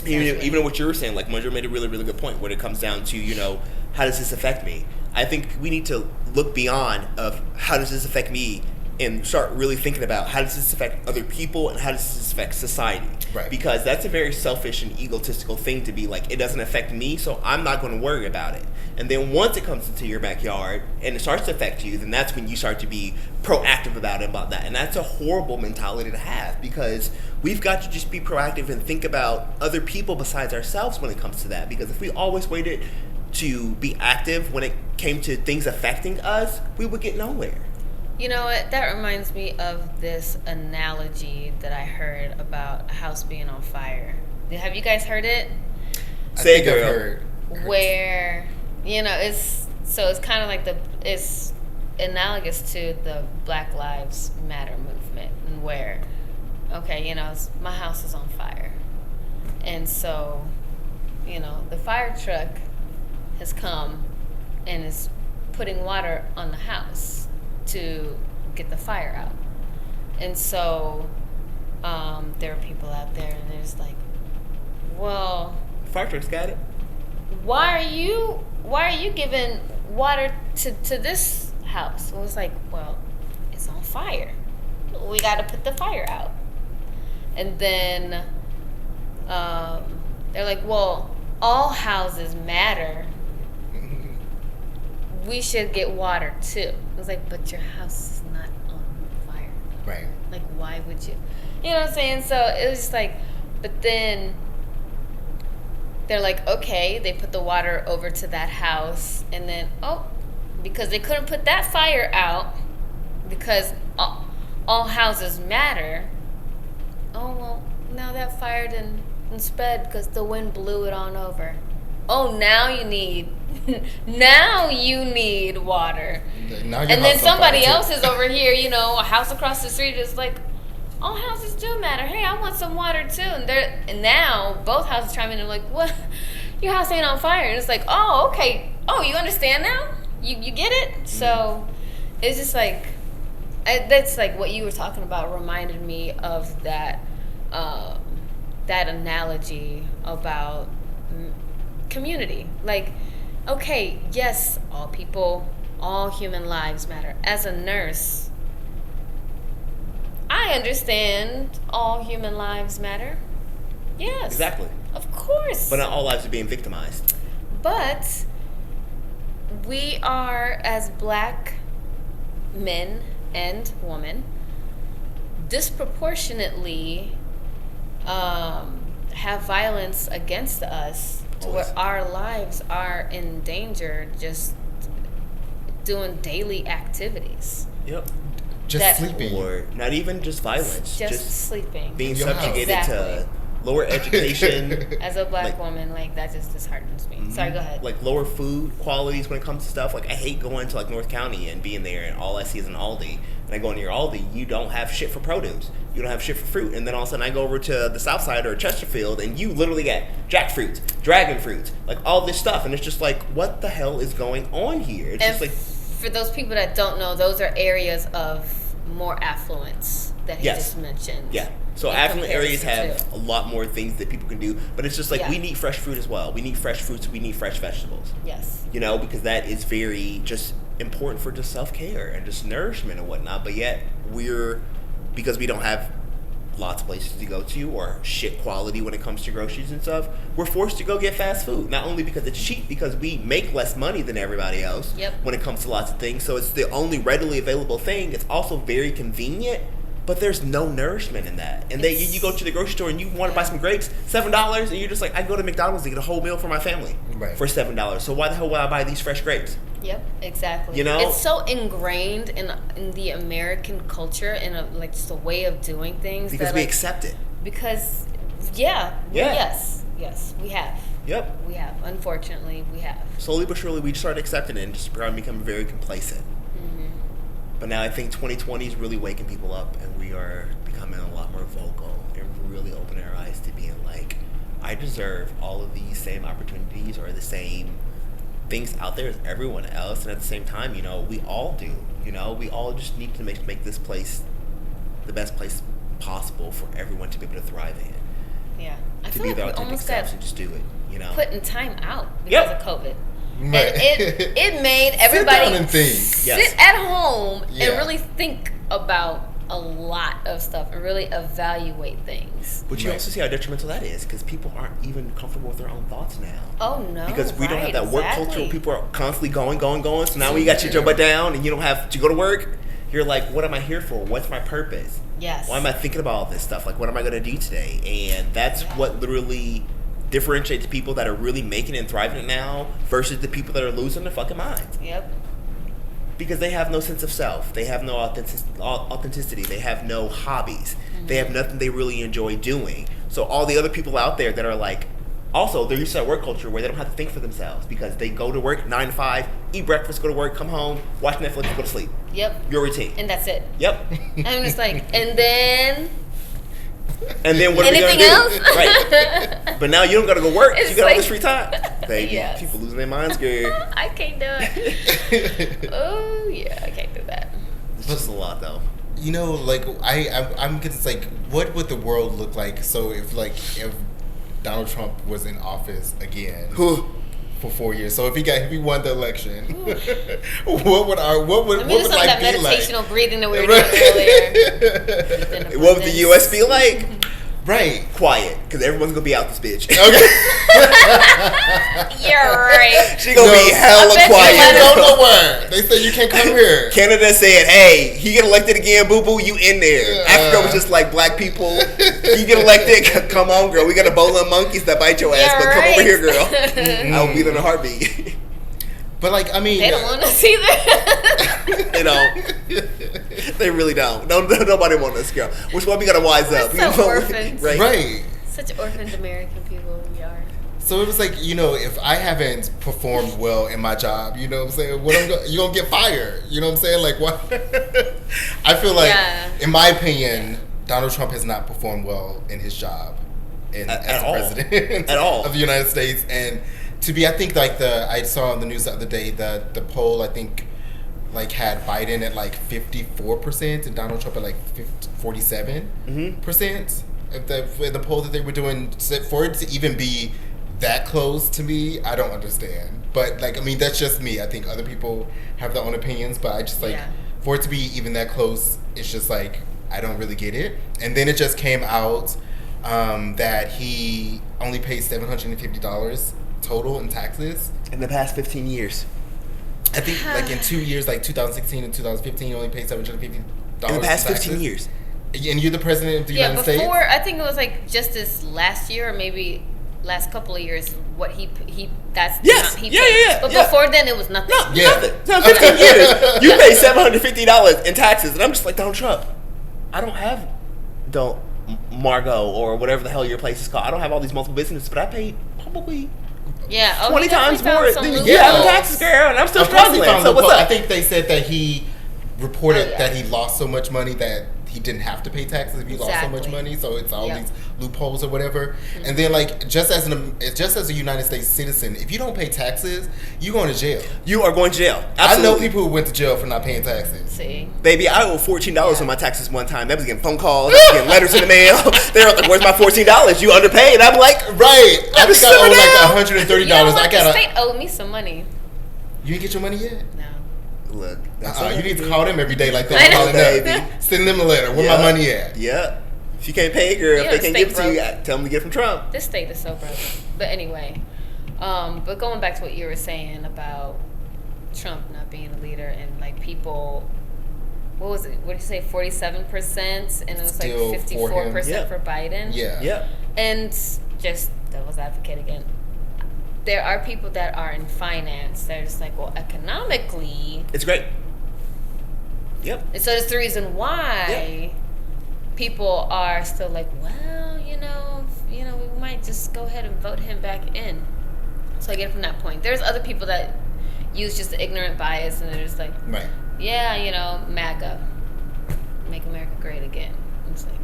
Even what you were saying, like Mojo made a really, really good point when it comes down to, how does this affect me? I think we need to look beyond of how does this affect me and start really thinking about how does this affect other people and how does this affect society. Right. Because that's a very selfish and egotistical thing to be like, it doesn't affect me, so I'm not going to worry about it. And then once it comes into your backyard and it starts to affect you, then that's when you start to be proactive about that. And that's a horrible mentality to have, because we've got to just be proactive and think about other people besides ourselves when it comes to that. Because if we always waited to be active when it came to things affecting us, we would get nowhere. You know what? That reminds me of this analogy that I heard about a house being on fire. Have you guys heard it? I think I've heard. Where, it's kind of like it's analogous to the Black Lives Matter movement, and where, my house is on fire. And so, the fire truck has come and is putting water on the house to get the fire out. And so there are people out there and there's like, well, fire truck's got it. Why are you giving water to this house? Well, it's like, well, it's on fire. We got to put the fire out. And then they're like, well, all houses matter. We should get water too. I was like, but your house is not on fire. Right. Like, why would you? You know what I'm saying? So it was just like, but then they're like, okay, they put the water over to that house, and then, because they couldn't put that fire out because all houses matter. Oh, well, now that fire didn't spread because the wind blew it on over. Oh, now you need water. And then somebody else is over here, a house across the street is like, all houses do matter. Hey, I want some water too. And now both houses chime in and like, what? Your house ain't on fire. And it's like, oh, okay. Oh, you understand now? You get it? So it's just like, that's like what you were talking about reminded me of that analogy about community. Like, okay, yes, all human lives matter. As a nurse, I understand all human lives matter. Yes. Exactly. Of course. But not all lives are being victimized. But we are, as Black men and women, disproportionately have violence against us to where our lives are in danger just doing daily activities. Yep. Just sleeping. Or not even just violence. Just sleeping. Being subjugated to lower education. As a Black woman, like, that just disheartens me. Mm-hmm. Sorry, go ahead. Like, lower food qualities when it comes to stuff. Like, I hate going to, like, North County and being there and all I see is an Aldi. And I go near Aldi, you don't have shit for produce. You don't have shit for fruit. And then all of a sudden I go over to the South Side or Chesterfield and you literally get jackfruits, dragon fruits, like all this stuff. And it's just like, what the hell is going on here? It's just like... For those people that don't know, those are areas of more affluence that he just mentioned. Yeah. So in affluent areas comparison have to. a lot more things that people can do, but it's just like Yeah. we need fresh fruit as well. We need fresh fruits. We need fresh vegetables. Yes. You know, because that is very just important for just self-care and just nourishment and whatnot. But yet because we don't have lots of places to go to or shit quality when it comes to groceries and stuff, we're forced to go get fast food. Not only because it's cheap, because we make less money than everybody else when it comes to lots of things. So it's the only readily available thing. It's also very convenient, but there's no nourishment in that. And then you go to the grocery store and you want to buy some grapes, $7, and you're just like, I go to McDonald's to get a whole meal for my family for $7. So why the hell would I buy these fresh grapes? Yep, exactly. You know? It's so ingrained in the American culture and like just a way of doing things. Because that, we like, accept it. Because, yes, we have. Yep. We have. Unfortunately, we have. Slowly but surely, we started accepting it and just started becoming very complacent. Mm-hmm. But now I think 2020 is really waking people up, and we are becoming a lot more vocal and really opening our eyes to being like, I deserve all of these same opportunities or the same things out there as everyone else. And at the same time, you know, we all do. You know, we all just need to make this place the best place possible for everyone to be able to thrive in. Yeah. I To feel be like their we authentic almost selves got and just do it, you know? put in time out because of COVID. Right. And it made everybody Sit down and think. Yes. sit at home Yeah. and really think about a lot of stuff and really evaluate things. But you also see how detrimental that is, because people aren't even comfortable with their own thoughts now. Oh no! Because we don't have that work culture where exactly. people are constantly going. So now when you got your butt down and you don't have to go to work, you're like, what am I here for? What's my purpose? Yes. Why am I thinking about all this stuff? Like, what am I going to do today? And that's what literally differentiates people that are really making it and thriving now versus the people that are losing their fucking minds. Yep. Because they have no sense of self. They have no authenticity. They have no hobbies. Mm-hmm. They have nothing they really enjoy doing. So all the other people out there that are like, also, they're used to that work culture where they don't have to think for themselves because they go to work 9 to 5, eat breakfast, go to work, come home, watch Netflix, go to sleep. Yep. Your routine. And that's it. Yep. And it's like, and then And then what are we anything gonna do? else? Right. But now you don't gotta go work. It's You got all like- this free time. Baby, Yes. people losing their minds, girl. I can't do it. Oh yeah, I can't do that. It's just a lot, though. You know, like I'm just like, what would the world look like? So if Donald Trump was in office again for 4 years, so if he won the election, what would Let me do some of life that be like? meditational breathing that we were doing earlier. What would the U.S. be like? Right. Quiet, because everyone's gonna be out this bitch. Okay. You're right. She gonna be I hella bet you quiet. let Don't her- nowhere. They said you can't come here. Canada said, "Hey, he get elected again, boo boo. You in there?" Africa was just like, "Black people, you get elected. Come on, girl. We got a bowl of monkeys that bite your ass, You're but come over right. here, girl. I will be there in a heartbeat." But like, I mean, They don't want us either. You know, they really don't. No, nobody want us, girl. Which one we gotta wise up? We're so You know, orphans. right. Such orphaned American people we are. So it was like, you know, if I haven't performed well in my job, you know what I'm saying? You're going to get fired. You know what I'm saying? Like, what? I feel like, in my opinion, Donald Trump has not performed well in his job as the president at all of the United States. And I think like I saw on the news the other day, the poll, I think, like had Biden at like 54% and Donald Trump at like 47%. The poll that they were doing, for it to even be that close to me, I don't understand. But like, I mean, that's just me. I think other people have their own opinions, but I just like, for it to be even that close, it's just like, I don't really get it. And then it just came out that he only paid $750 total in taxes. in the past 15 years. I think like in 2 years, like 2016 and 2015, he only paid $750 In the past in 15 taxes. years. And you're the president of the United States? Before, I think it was like just this last year or maybe last couple of years, what he that's the Yes. amount he Yeah, paid. yeah, yeah, But yeah. before then, it was nothing. No, Yeah. nothing. So 15 years, you pay $750 in taxes, and I'm just like, Donald Trump, I don't have Margot or whatever the hell your place is called. I don't have all these multiple businesses, but I paid probably 20 times more than you have in taxes, girl, and I'm still Of course he struggling. found So what's loophole. up? I think they said that he reported that he lost so much money that he didn't have to pay taxes if he lost so much money. So it's all these loopholes or whatever. Mm-hmm. And then like just as a United States citizen, if you don't pay taxes, you're going to jail. You are going to jail. Absolutely. I know people who went to jail for not paying taxes. See, baby, I owe $14 on my taxes one time. That was getting phone calls, getting letters in the mail. They were like, "Where's my $14? You underpaid." I'm like, right. I think I owe like $130. The state owed me some money. You didn't get your money yet? No. Look, you need to call them every day like they're calling baby. Send them a letter. Where my money at? Yeah. If you can't pay, girl, if they can't give it to you, tell them to get it from Trump. This state is so broke. But anyway, but going back to what you were saying about Trump not being a leader and like people, what was it? What did you say? 47%, and it was like 54% for Biden. Yeah. And just devil's advocate again. There are people that are in finance. They're just like, well, economically, it's great. Yep. And so that's the reason why people are still like, well, we might just go ahead and vote him back in. So I get it from that point. There's other people that use just the ignorant bias, and they're just like, right. Yeah, MAGA, make America great again. It's like,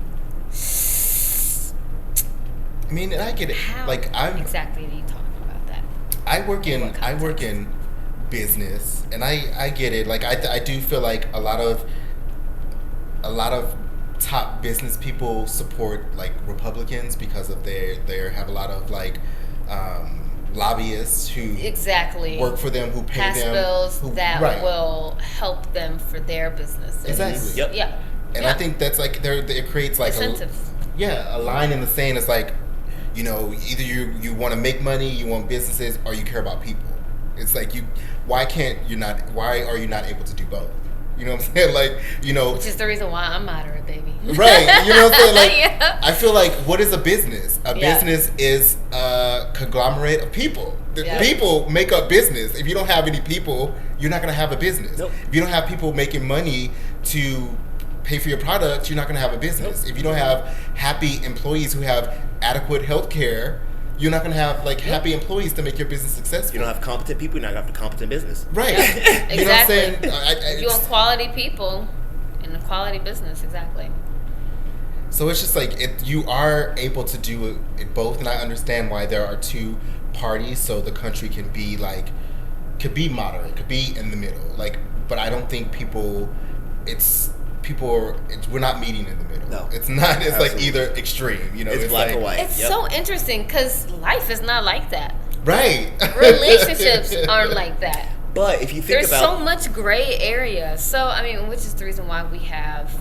I mean, and I get it. How exactly do you talk about that? I work in business, and I get it. Like I do feel like a lot of top business people support like Republicans because of they have a lot of like lobbyists who work for them, who pay pass them bills that will help them for their businesses. Exactly. Yep. Yeah. And I think that's like it creates like incentives. A line in the sand. It's like, either you want to make money, you want businesses, or you care about people. It's like why are you not able to do both? You know what I'm saying? Like, Which is the reason why I'm moderate, baby. Right. You know what I'm saying? Like, I feel like, what is a business? A business is a conglomerate of people. People make up business. If you don't have any people, you're not going to have a business. Nope. If you don't have people making money to pay for your products, you're not going to have a business. Nope. If you don't have happy employees who have adequate health care, you're not going to have happy employees to make your business successful. You don't have competent people, you're not going to have a competent business. Right. Exactly. You know what I'm saying? You want quality people in a quality business, exactly. So it's just like you are able to do it both, and I understand why there are two parties, so the country could be moderate, could be in the middle. Like, but I don't think we're not meeting in the middle. No, it's not. It's absolutely. like either extreme. It's black or white. It's so interesting because life is not like that. Right. Relationships aren't like that. But if you think there's so much gray area. So I mean, which is the reason why we have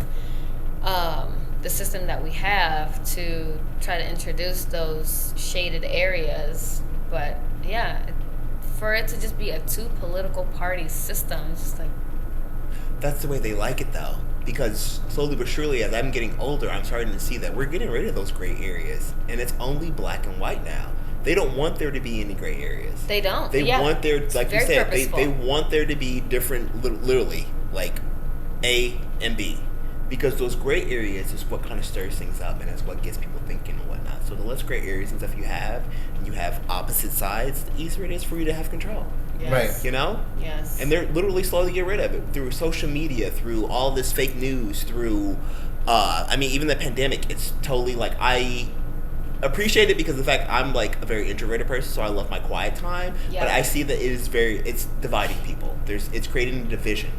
the system that we have to try to introduce those shaded areas. But for it to just be a two political party system, it's just like that's the way they like it though. Because slowly but surely, as I'm getting older, I'm starting to see that we're getting rid of those gray areas, and it's only black and white now. They don't want there to be any gray areas. They don't. They want there, like you said, they want there to be different, literally, like A and B. Because those gray areas is what kind of stirs things up, and that's what gets people thinking and whatnot. So the less gray areas and stuff you have opposite sides, the easier it is for you to have control. Yes. Right. Yes. And they're literally slowly get rid of it through social media, through all this fake news, through, even the pandemic. It's totally like, I appreciate it because of the fact I'm like a very introverted person, so I love my quiet time. Yeah. But I see that it's dividing people. It's creating a division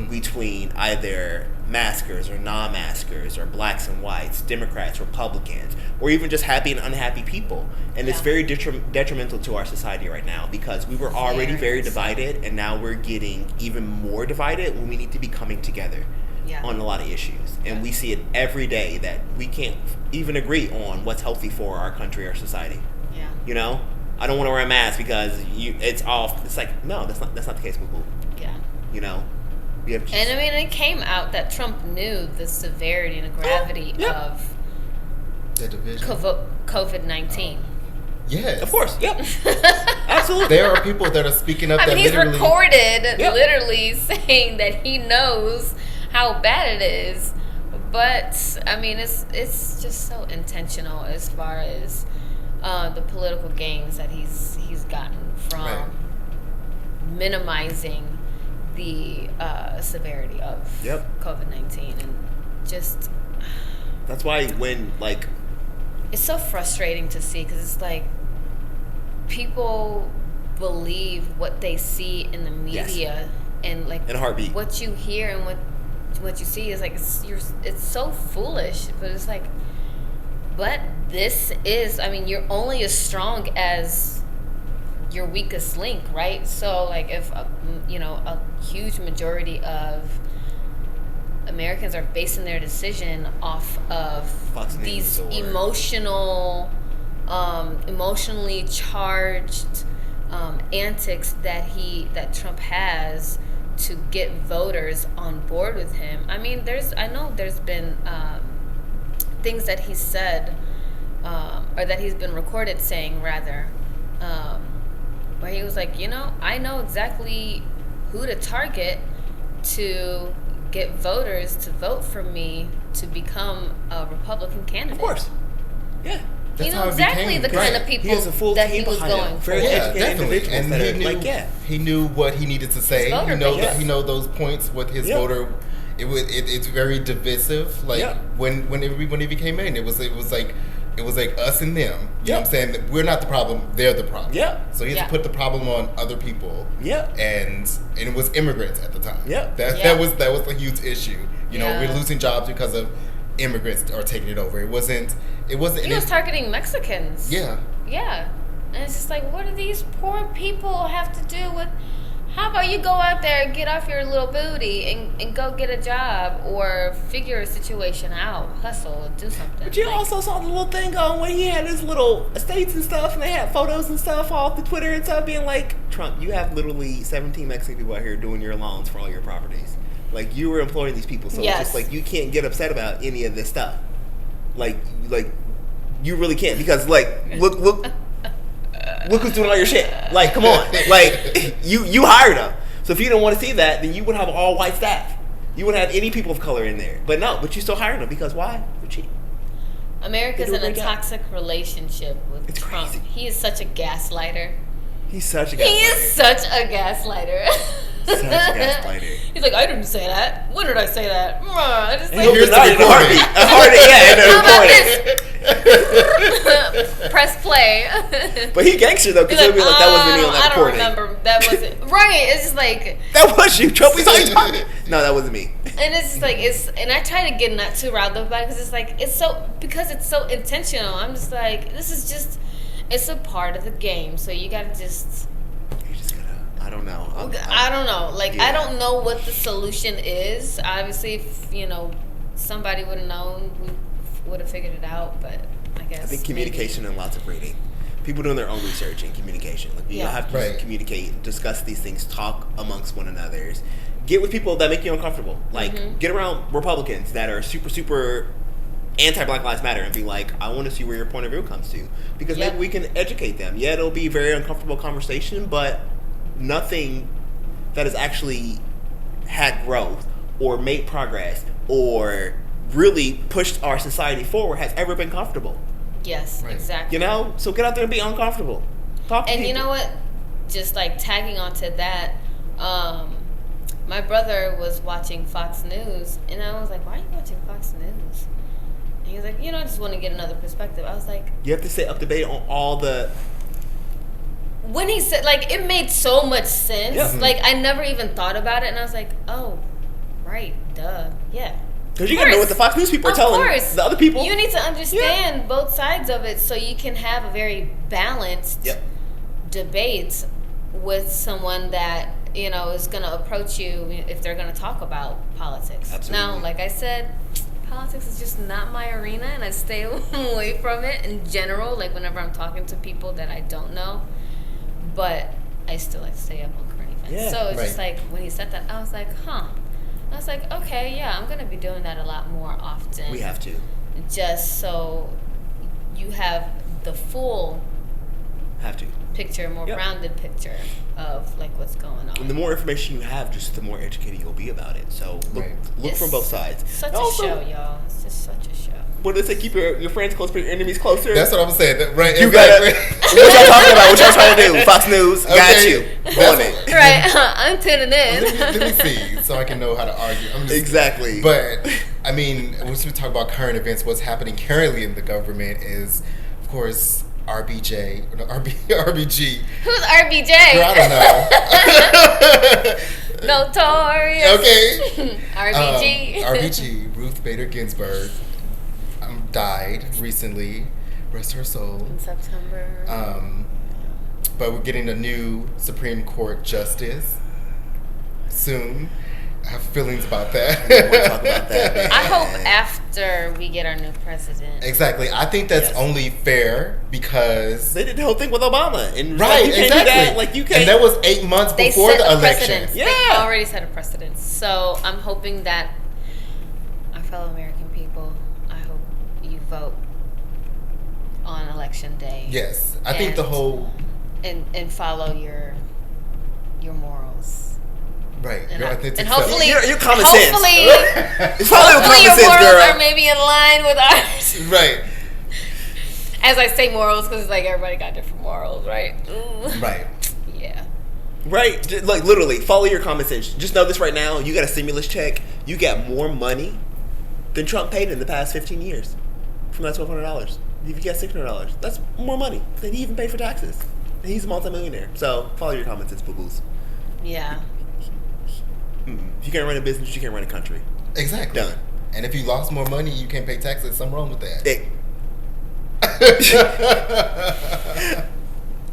between either maskers or non-maskers or blacks and whites, Democrats, Republicans, or even just happy and unhappy people. And it's very detrimental to our society right now because we were already very divided, and now we're getting even more divided when we need to be coming together on a lot of issues. And we see it every day that we can't even agree on what's healthy for our country or society. Yeah. I don't want to wear a mask because it's off. It's like, no, that's not the case, boo-boo. Yeah. And I mean, it came out that Trump knew the severity and the gravity of the division. COVID-19. Yes. Of course. Yep. Absolutely. There are people that are speaking up. He's recorded literally saying that he knows how bad it is. But I mean, it's just so intentional as far as the political gains that he's gotten from minimizing the severity of COVID-19, and just that's why when like it's so frustrating to see, because it's like people believe what they see in the media, and like in a heartbeat. What you hear and what you see is like it's so foolish, but it's like, but this is, I mean, you're only as strong as your weakest link, right? So like if a huge majority of Americans are basing their decision off of these emotionally charged antics that Trump has to get voters on board with him. I mean, I know there's been things that he said, or that he's been recorded saying rather, where he was like, I know exactly who to target to get voters to vote for me to become a Republican candidate. Of course. Yeah. He knew exactly the kind of people that he was going for. Yeah, definitely. And he knew what he needed to say. He know those points with his voter. It's very divisive. Like when he became in, it was like us and them. You know what I'm saying? That we're not the problem, they're the problem. Yeah. So he has to put the problem on other people. Yeah. And it was immigrants at the time. Yeah. That was a huge issue. We're losing jobs because of immigrants are taking it over. It wasn't. He was targeting Mexicans. Yeah. Yeah. And it's just like, what do these poor people have to do with? How about you go out there and get off your little booty and go get a job or figure a situation out, hustle, do something. But you also saw the little thing on when he had his little estates and stuff, and they had photos and stuff off the Twitter and stuff, being like, Trump, you have literally 17 Mexican people out here doing your loans for all your properties. Like, you were employing these people, so it's just like, you can't get upset about any of this stuff. Like you really can't, because like, look who's doing all your shit. Like, come on. Like, you hired them. So if you didn't want to see that, then you would have all white staff. You wouldn't have any people of color in there. But you still hired them, because why? They're cheap. America's in a toxic relationship with Trump. Crazy. He is such a gaslighter. He's such a gaslighter. He is such a gaslighter. Such a gaslighter. He's like, I didn't say that. When did I say that? I just like, here's the heartbeat. Press play. But he gangster though, because he'll be like, that wasn't me on that recording. I don't remember. That wasn't right. It's just like, that was you. Trump, he's like, talking. No, that wasn't me. And it's just like, and I try to get not too riled up about it, because it's like, because it's so intentional. I'm just like, it's a part of the game. So you gotta just. I don't know. I don't know. Like, I don't know what the solution is. Obviously, if, somebody would have known, we would have figured it out, but I guess. I think communication and lots of reading. People doing their own research and communication. Like, you have to communicate, discuss these things, talk amongst one another. Get with people that make you uncomfortable. Like, get around Republicans that are super, super anti-Black Lives Matter and be like, I want to see where your point of view comes to. Because maybe we can educate them. Yeah, it'll be a very uncomfortable conversation, but nothing that has actually had growth or made progress or really pushed our society forward has ever been comfortable. Yes, exactly. So get out there and be uncomfortable. Talk to people. You know what? Just like tagging onto that, my brother was watching Fox News, and I was like, why are you watching Fox News? And he was like, I just want to get another perspective. I was like, you have to stay up to date on all the. When he said, like, it made so much sense. Yeah. Like, I never even thought about it, and I was like, oh, right, duh, yeah. Because you gotta know what the Fox News people are telling the other people. You need to understand both sides of it so you can have a very balanced debate with someone that, is gonna approach you if they're gonna talk about politics. Absolutely. Now, like I said, politics is just not my arena, and I stay away from it in general, like whenever I'm talking to people that I don't know. But I still like to stay up on current events. Yeah, so it's just like, when he said that, I was like, huh. I was like, okay, yeah, I'm going to be doing that a lot more often. We have to. Just so you have the full picture, more rounded picture of like what's going on. And the more information you have, just the more educated you'll be about it. So look from both sides. Such a show, y'all. It's just such a show. What do they say? Keep your friends close, but your enemies closer. That's what I'm saying. Right. You exactly. what y'all talking about? What y'all trying to do? Fox News, got Okay. you on it. Right, I'm tuning in. Let me see, so I can know how to argue. I'm just, Exactly. But I mean, once we talk about current events, what's happening currently in the government is, of course, RBG. Who's RBJ? Girl, I don't know. Notorious. Okay. RBG. RBG, Ruth Bader Ginsburg, died recently. Rest her soul. In September. But we're getting a new Supreme Court justice soon. I have feelings about that. We don't want to talk about that. I hope after we get our new president. Exactly. I think that's only fair because They did the whole thing with Obama, and right, you can't exactly. do that. Like you can't. And that was 8 months They before set the a election. precedent. Yeah. They already set a precedent. So I'm hoping that our fellow American people, I hope you vote on election day. Yes, I think the And- whole and follow your morals. right. And, I think it's and acceptable. hopefully, You're common sense. hopefully, It's probably with hopefully common your sense, morals girl. are maybe in line with ours. Right. As I say morals, because like everybody got different morals, right? Ooh. Right. Yeah. Right, like literally, follow your common sense. Just know this right now: you got a stimulus check. You got more money than Trump paid in the past 15 years from that $1,200. If you got $600, that's more money than he even paid for taxes. And he's a multimillionaire. So follow your common sense, boo-boos. Yeah. If you can't run a business, you can't run a country. Exactly. Done. And if you lost more money, you can't pay taxes. Something wrong with that.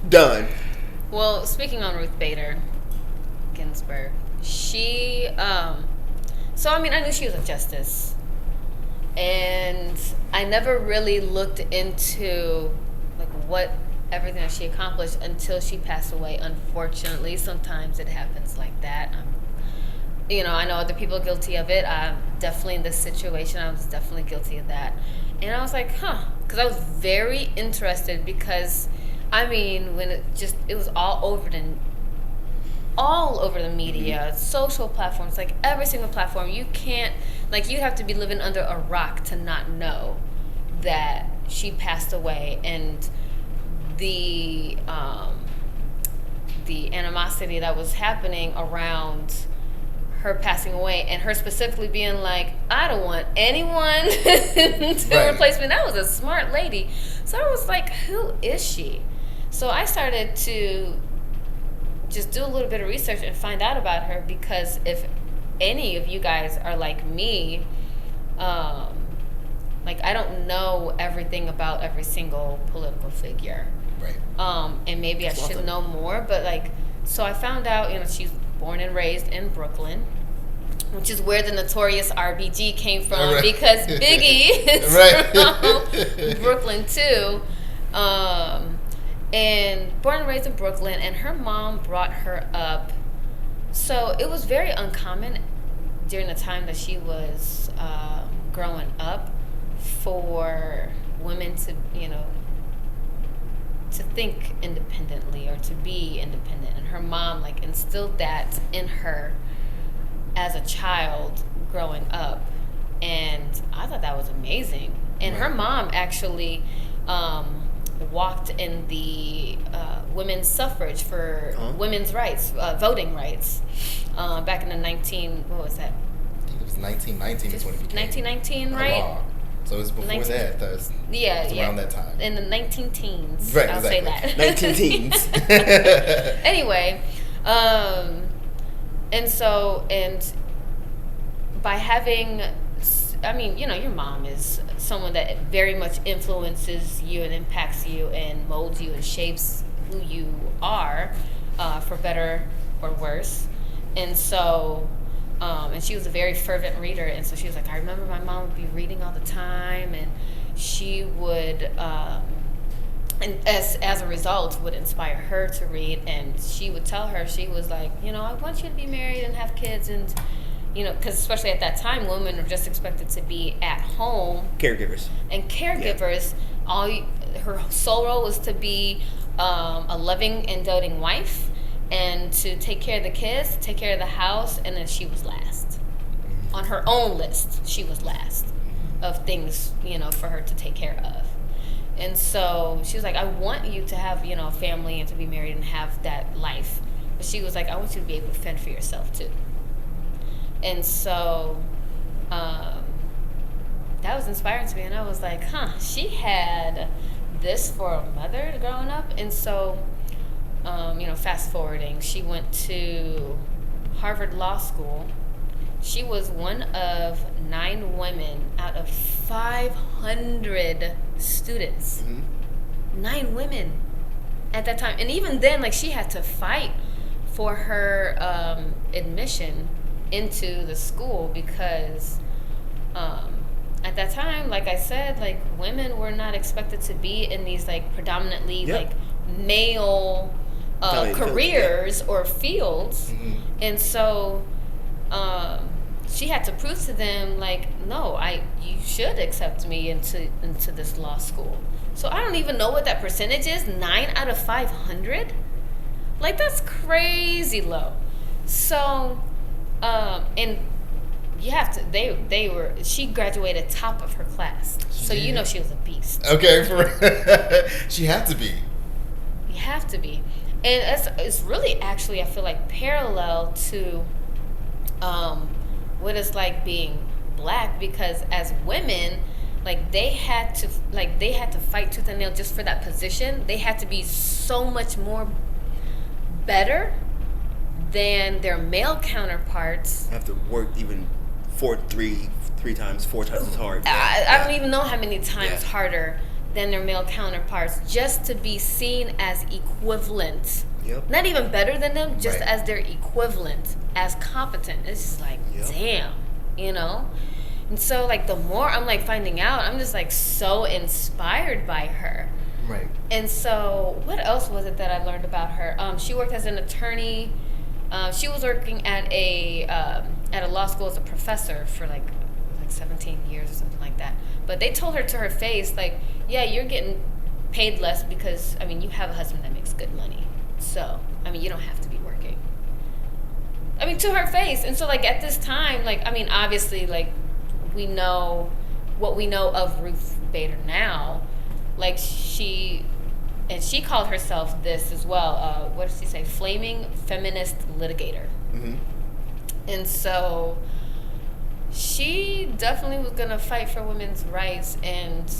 Done. Well, speaking on Ruth Bader Ginsburg, she, so I mean, I knew she was a justice, and I never really looked into like what everything that she accomplished until she passed away. Unfortunately, sometimes it happens like that. I know other people are guilty of it. I'm definitely in this situation. I was definitely guilty of that, and I was like, because I was very interested because. I mean, when it was all over the media, social platforms, like every single platform. You can't, like, you have to be living under a rock to not know that she passed away, and the animosity that was happening around her passing away, and her specifically being like, I don't want anyone to replace me. That was a smart lady. So I was like, who is she? So I started to just do a little bit of research and find out about her, because if any of you guys are like me, like I don't know everything about every single political figure. Right. And maybe I should know more, but like, so I found out, she's born and raised in Brooklyn, which is where the Notorious RBG came from, because Biggie is from Brooklyn too. And born and raised in Brooklyn, and her mom brought her up. So it was very uncommon during the time that she was growing up for women to, to think independently or to be independent. And her mom like instilled that in her as a child growing up. And I thought that was amazing. And her mom actually walked in the women's suffrage for women's rights, voting rights, back in the I think it was 1919 is when it became 1919, a right? law. So it was before that. It's around that time. In the 19-teens. Right, I'll exactly. say that. 19 teens. Anyway, and by having, I mean, your mom is someone that very much influences you and impacts you and molds you and shapes who you are, for better or worse. And so, and she was a very fervent reader, and so she was like, I remember my mom would be reading all the time, and she would, and as a result, would inspire her to read, and she would tell her, she was like, I want you to be married and have kids, and because especially at that time, women were just expected to be at home. Caregivers. And caregivers, her sole role was to be a loving and doting wife, and to take care of the kids, take care of the house, and then she was last. On her own list, she was last. of things, for her to take care of. And so she was like, I want you to have, a family and to be married and have that life. But she was like, I want you to be able to fend for yourself too. And so that was inspiring to me. And I was like, she had this for a mother growing up. And so, fast forwarding, she went to Harvard Law School. She was one of 9 women out of 500 students. Mm-hmm. 9 women at that time. And even then, like, she had to fight for her admission into the school because at that time, like I said, like, women were not expected to be in these, like, predominantly, like, male careers or fields. Mm-hmm. And so she had to prove to them, like, no, you should accept me into this law school. So I don't even know what that percentage is. 9 out of 500? Like, that's crazy low. So, and you have to, she graduated top of her class. So she was a beast. Okay, she had to be. You have to be. And it's really, actually, I feel like, parallel to what it's like being black, because as women, like, they had to fight tooth and nail just for that position. They had to be so much more better than their male counterparts. Have to work even 4 times as hard. I don't even know how many times harder than their male counterparts, just to be seen as equivalent. Yep. Not even better than them, just as their equivalent, as competent. It's just like, damn, And so, like, the more I'm, like, finding out, I'm just, like, so inspired by her. Right. And so, what else was it that I learned about her? She worked as an attorney. She was working at a law school as a professor for, like 17 years or something like that. But they told her to her face, like, yeah, you're getting paid less because, you have a husband that makes good money. So, you don't have to be working. To her face. And so, like, at this time, like, obviously, like, we know what we know of Ruth Bader now. Like, she called herself this as well. What did she say? Flaming feminist litigator. Mm-hmm. And so she definitely was gonna fight for women's rights, and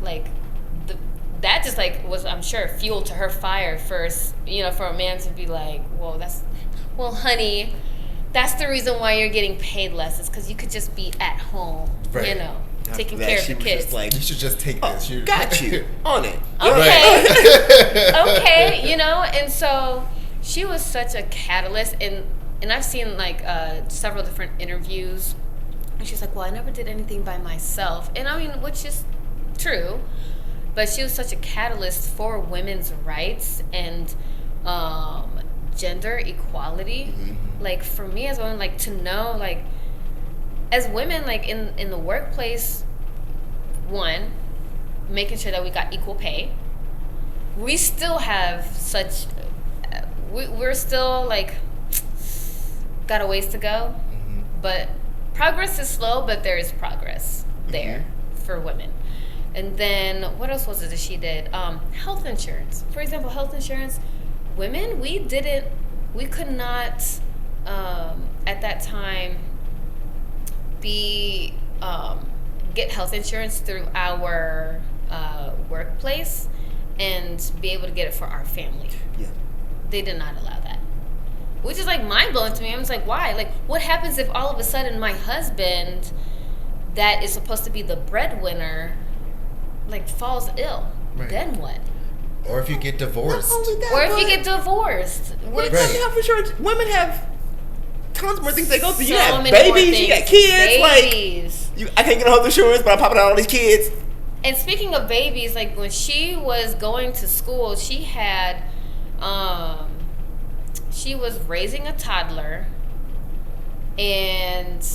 like that just like was, I'm sure, fuel to her fire first. For a man to be like, well, honey, that's the reason why you're getting paid less. Is because you could just be at home, taking care of the kids. Just like, you should just take this. Got you on it. Okay, okay, and so she was such a catalyst, and I've seen like several different interviews, and she's like, well, I never did anything by myself, and which is true, but she was such a catalyst for women's rights and gender equality. Mm-hmm. Like, for me as a woman, like, to know, like, as women, like, in the workplace, one, making sure that we got equal pay. We still have we're still, like, got a ways to go. Mm-hmm. But progress is slow, but there is progress there for women. And then, what else was it that she did? Health insurance. For example, health insurance, women, we could not, at that time, get health insurance through our workplace and be able to get it for our family. Yeah. They did not allow that. Which is like mind-blowing to me. I'm just like, why? Like, what happens if all of a sudden my husband, that is supposed to be the breadwinner, like, falls ill? Right. Then what? Or if you get divorced. If you get divorced. When it comes to health insurance, women have tons more things they go through. You have babies, you got kids. Like, I can't get health insurance, but I'm popping out all these kids. And speaking of babies, like, when she was going to school, she had, she was raising a toddler and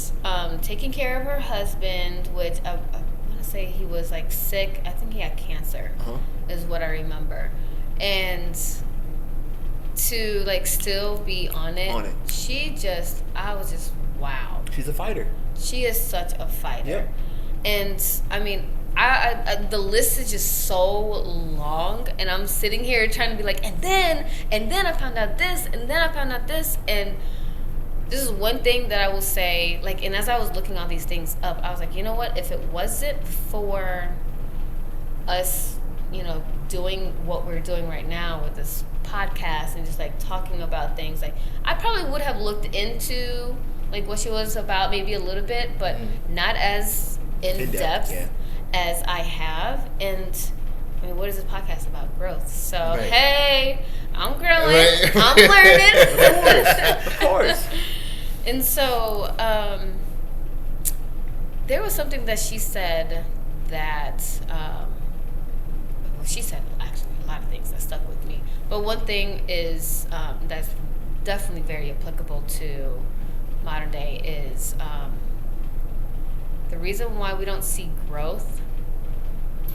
taking care of her husband, which I want to say he was, like, sick. I think he had cancer, is what I remember. And to, like, still be on it. I was just, wow. She's a fighter. She is such a fighter. And I mean, I the list is just so long, and I'm sitting here trying to be like, and then I found out this, and then I found out this, and this is one thing that I will say, like, and as I was looking all these things up, I was like, you know what, if it wasn't for us, you know, doing what we're doing right now with this podcast and just like talking about things, like I probably would have looked into like what she was about maybe a little bit, but not as in depth as I have. And I mean, what is this podcast about? Growth. So hey, I'm growing, I'm learning. Of course. And so there was something that she said that she said actually a lot of things that stuck with me, but one thing is that's definitely very applicable to modern day is the reason why we don't see growth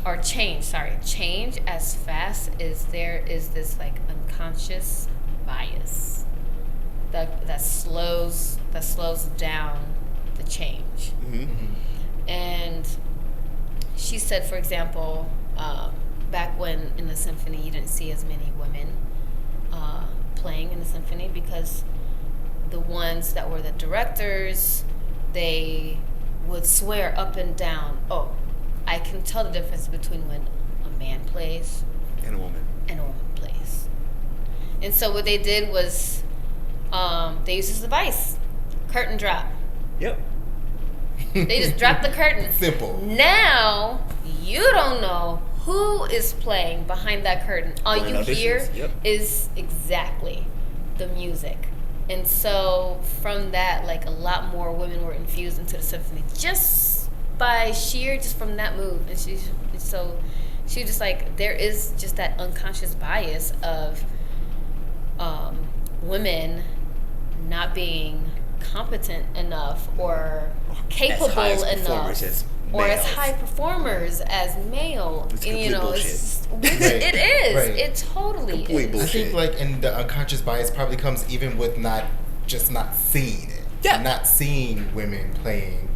or change as fast is there is this like unconscious bias that slows down the change. And she said, for example, back when in the symphony you didn't see as many women playing in the symphony because the ones that were the directors, they would swear up and down, oh, I can tell the difference between when a man plays and a woman plays. And so what they did was they used this device, curtain drop. Yep. They just dropped the curtain. Simple. Now you don't know who is playing behind that curtain. All you hear is exactly the music. And so from that, like a lot more women were infused into the symphony just by just from that move. And she just like, there is just that unconscious bias of women not being competent enough or capable enough or as high performers as male. It's and, you know, bullshit. It is. Right. It totally Complete is. bullshit. I think like, and the unconscious bias probably comes even with not seeing it. Yeah. Not seeing women playing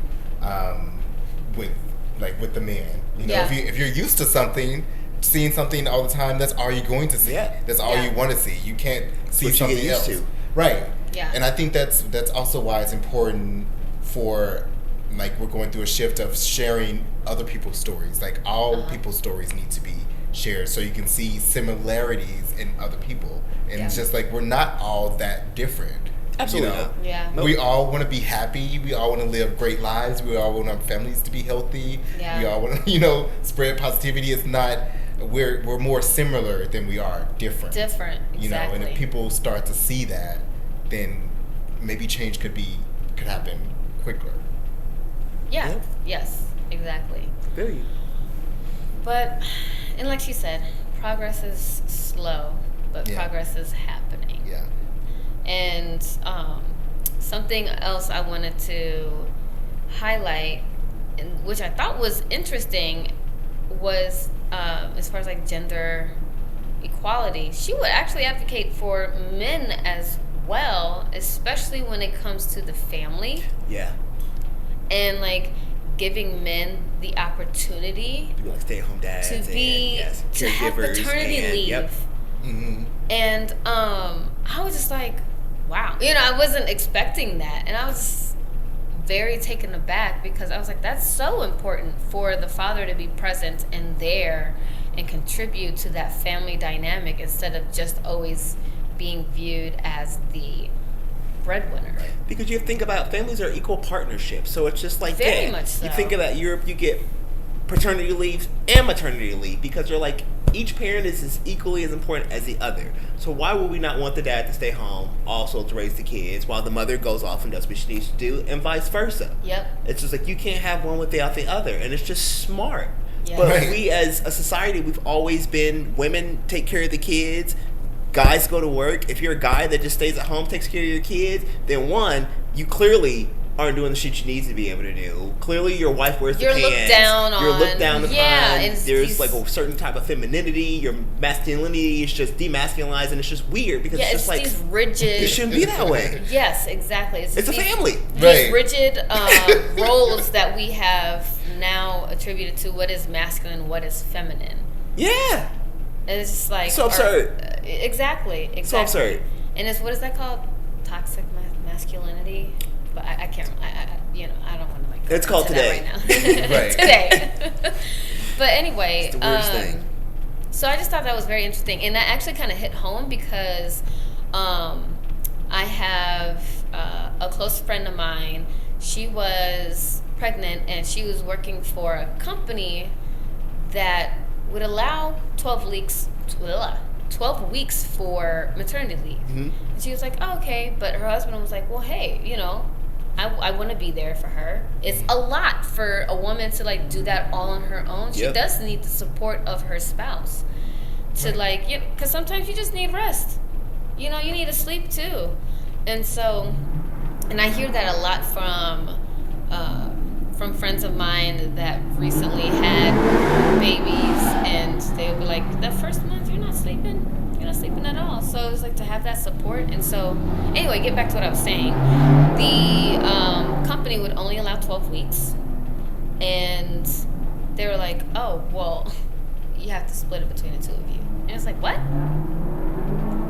with the men. You know, if you're used to seeing something all the time, that's all you're going to see. Yeah. That's all you want to see. You can't see What you something get used else. to. Right. Yeah. And I think that's also why it's important for, like, we're going through a shift of sharing other people's stories. Like, all people's stories need to be shared so you can see similarities in other people. And it's just like, we're not all that different. Absolutely You know? not. Yeah. Nope. We all want to be happy. We all want to live great lives. We all want our families to be healthy. Yeah. We all want to, spread positivity. It's not, we're more similar than we are different. Different, exactly. You know, and if people start to see that, then maybe change could happen quicker. Yeah. Yeah. Yes. Exactly. Very. But, and like she said, progress is slow, but progress is happening. Yeah. And something else I wanted to highlight, and which I thought was interesting, was as far as like gender equality. She would actually advocate for men as well, especially when it comes to the family. Yeah. And like giving men the opportunity To be like stay-at-home dads. to have caregivers paternity and, leave. Yep. Mm-hmm. And I was just like, wow. You know, I wasn't expecting that. And I was very taken aback because I was like, that's so important for the father to be present and there and contribute to that family dynamic instead of just always being viewed as the breadwinner. Because you think about families are equal partnerships, so it's just like Very much so. You think about Europe, you get paternity leave and maternity leave because you're like each parent is as equally as important as the other. So why would we not want the dad to stay home also to raise the kids while the mother goes off and does what she needs to do, and vice versa? Yep. It's just like you can't have one without the other, and it's just smart. Yeah. But Right. we as a society, we've always been women take care of the kids. Guys go to work. If you're a guy that just stays at home, takes care of your kids, then one, you clearly aren't doing the shit you need to be able to do. Clearly, your wife wears the pants. You're looked down on. You're looked down upon. Yeah, There's like a certain type of femininity. Your masculinity is just demasculinized, and it's just weird because Yeah, it's just like these rigid. it shouldn't be that way. Yes, exactly. It's a family. these rigid roles that we have now attributed to what is masculine, what is feminine. Yeah. It's just like so absurd. Exactly. So absurd. And it's, what is that called? Toxic masculinity. But I can't. I don't want to like. It's called Today. Right now. Right. Today. But anyway, it's the weirdest thing. So I just thought that was very interesting, and that actually kind of hit home because I have a close friend of mine. She was pregnant, and she was working for a company that would allow 12 weeks for maternity leave. Mm-hmm. And she was like, oh, okay. But her husband was like, well, hey, I want to be there for her. It's a lot for a woman to like do that all on her own. She does need the support of her spouse to like, because sometimes you just need rest. You need to sleep too. And so, and I hear that a lot from friends of mine that recently had babies, and they would be like, that first month you're not sleeping at all. So it was like to have that support. And so anyway, get back to what I was saying. The company would only allow 12 weeks, and they were like, oh, well, you have to split it between the two of you. And it's like, what?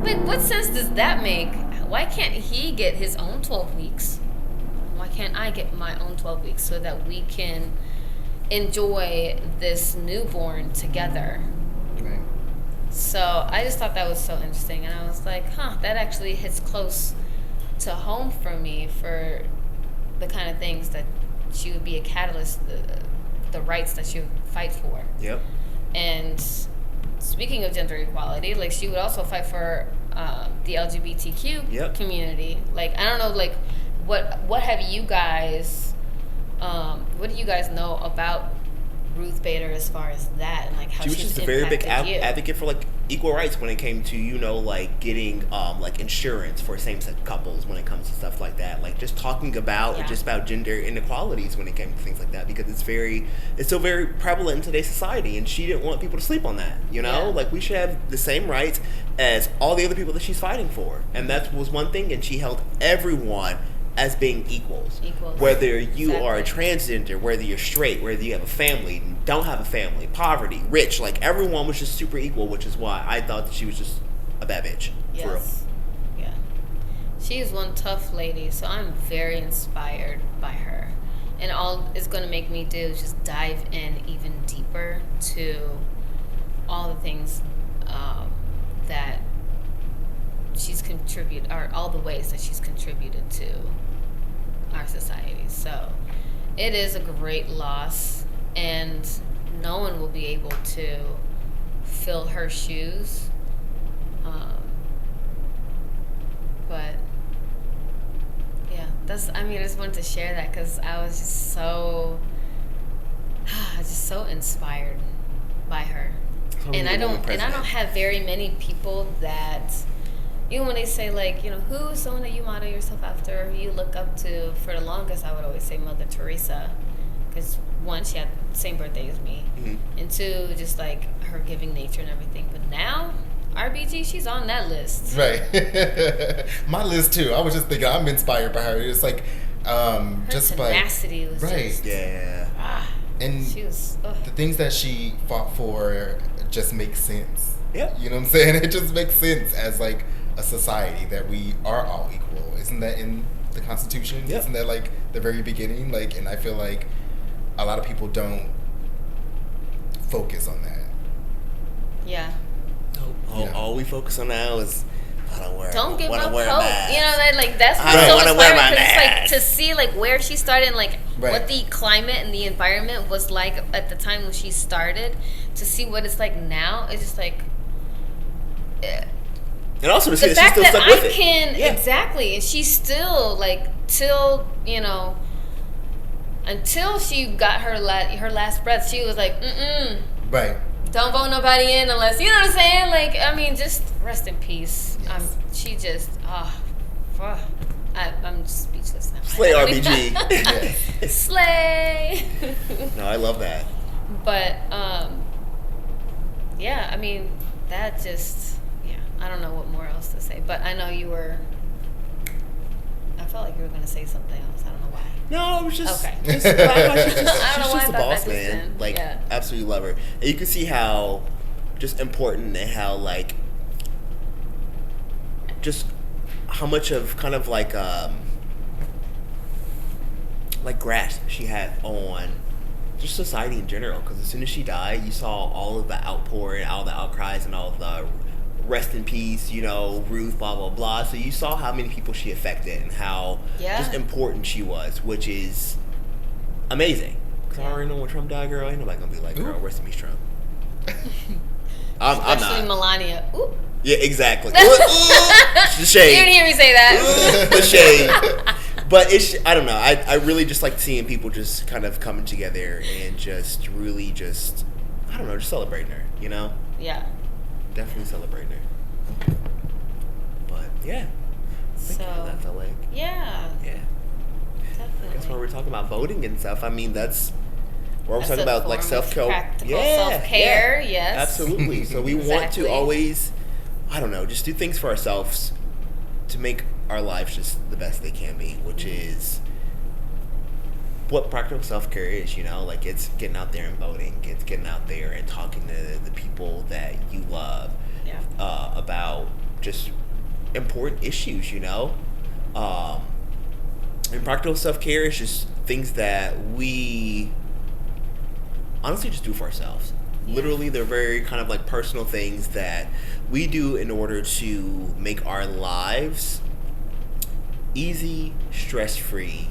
Like, what sense does that make? Why can't he get his own 12 weeks? Why can't I get my own 12 weeks so that we can enjoy this newborn together? Right. So I just thought that was so interesting, and I was like, that actually hits close to home for me, for the kind of things that she would be a catalyst, the rights that she would fight for. Yep. And speaking of gender equality, like, she would also fight for the LGBTQ community. Like, I don't know, like, what have you guys, what do you guys know about Ruth Bader as far as that, and like how she was she's just a very big impacted you? advocate for like equal rights when it came to like getting like insurance for same-sex couples, when it comes to stuff like that, like just talking about just about gender inequalities when it came to things like that, because it's still very prevalent in today's society, and she didn't want people to sleep on that. Like, we should have the same rights as all the other people that she's fighting for, and that was one thing. And she held everyone as being equals. Whether you are a transgender, whether you're straight, whether you have a family, don't have a family, poverty, rich, like, everyone was just super equal, which is why I thought that she was just a bad bitch. Yes. For real. Yeah. She is one tough lady, so I'm very inspired by her. And all it's going to make me do is just dive in even deeper to all the things that she's contributed, or all the ways that she's contributed to our society. So it is a great loss, and no one will be able to fill her shoes. But yeah, I just wanted to share that because I was just so inspired by her. And I don't have very many people that, even when they say, like, who is someone that you model yourself after, who you look up to? For the longest, I would always say Mother Teresa, because one, she had the same birthday as me, and two, just like her giving nature and everything. But now, RBG, she's on that list. Right. My list too. I was just thinking, I'm inspired by her. It's like, her just tenacity was right. just, and she was, the things that she fought for just make sense. Yeah. You know what I'm saying? It just makes sense as like a society that we are all equal. Isn't that in the Constitution? Yep. Isn't that like the very beginning? Like, and I feel like a lot of people don't focus on that. Yeah. All we focus on now is don't give up hope. That, like, that's what's so inspiring, because it's like to see like where she started, and like what the climate and the environment was like at the time when she started, to see what it's like now. It's just like, and also to see the that fact she's still that stuck with it. Exactly, and she's still like until she got her last breath, she was like, right. Don't vote nobody in unless, you know what I'm saying? Like, I mean, just rest in peace. Yes. She just, I'm just speechless now. Slay RBG. Yes. Slay. No, I love that. But, yeah, I mean, that just, I don't know what more else to say. But I know I felt felt like you were gonna say something else. I don't know why. No, it was just Okay. Just, she's just, I don't know she's why just I the thought boss, that just man. then. Like, Yeah. absolutely love her. And you can see how just important and how like just how much of kind of like grasp she had on just society in general. Because as soon as she died, you saw all of the outpouring, all the outcries, and all of the rest in peace, you know, Ruth, blah blah blah. So you saw how many people she affected and how just important she was, which is amazing. Because I already know when Trump died, girl, ain't nobody gonna be like, girl, rest in peace, Trump. I'm Especially not. Melania. Ooh. Yeah, exactly. The shade. You didn't hear me say that. The shade. But I don't know. I really just like seeing people just kind of coming together and just really just, I don't know, just celebrating her, you know? Yeah. Definitely celebrating her. But yeah. Thank you for that, felt like. Yeah. Yeah. Definitely. That's why we're talking about voting and stuff. I mean, that's where we're talking about like self-care. Practical self-care, yes. Absolutely. So we want to always, I don't know, just do things for ourselves to make our lives just the best they can be, which is what practical self-care is, you know? Like, it's getting out there and voting. It's getting out there and talking to the people that you love about just important issues, you know? And practical self-care is just things that we honestly just do for ourselves. Literally, they're very kind of like personal things that we do in order to make our lives easy, stress-free,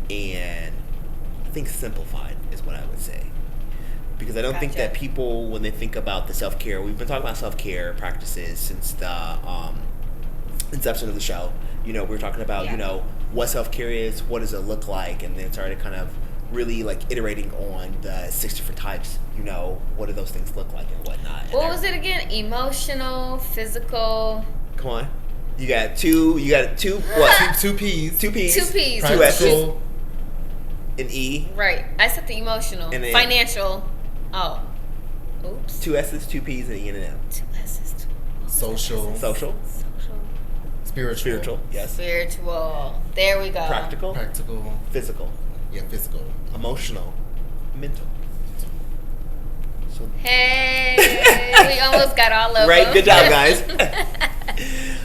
and I think simplified is what I would say. Because I don't think that people, when they think about the self-care, we've been talking about self-care practices since the inception of the show. You know, we were talking about, you know, what self-care is, what does it look like, and then started kind of really like iterating on the 6 different types, you know, what do those things look like and whatnot. What was it again? Emotional, physical. Come on. You got two what? Two P's. Two P's. Two P's. Two S's. An E. Right. I said the emotional. And then financial. Oh. Oops. 2 S's, 2 P's, and E and an M. 2 S's. Social. Social. Spiritual. Yes. Spiritual. There we go. Practical. Physical. Yeah, physical. Emotional. Mental. So hey, we almost got all of right, them. good job, guys.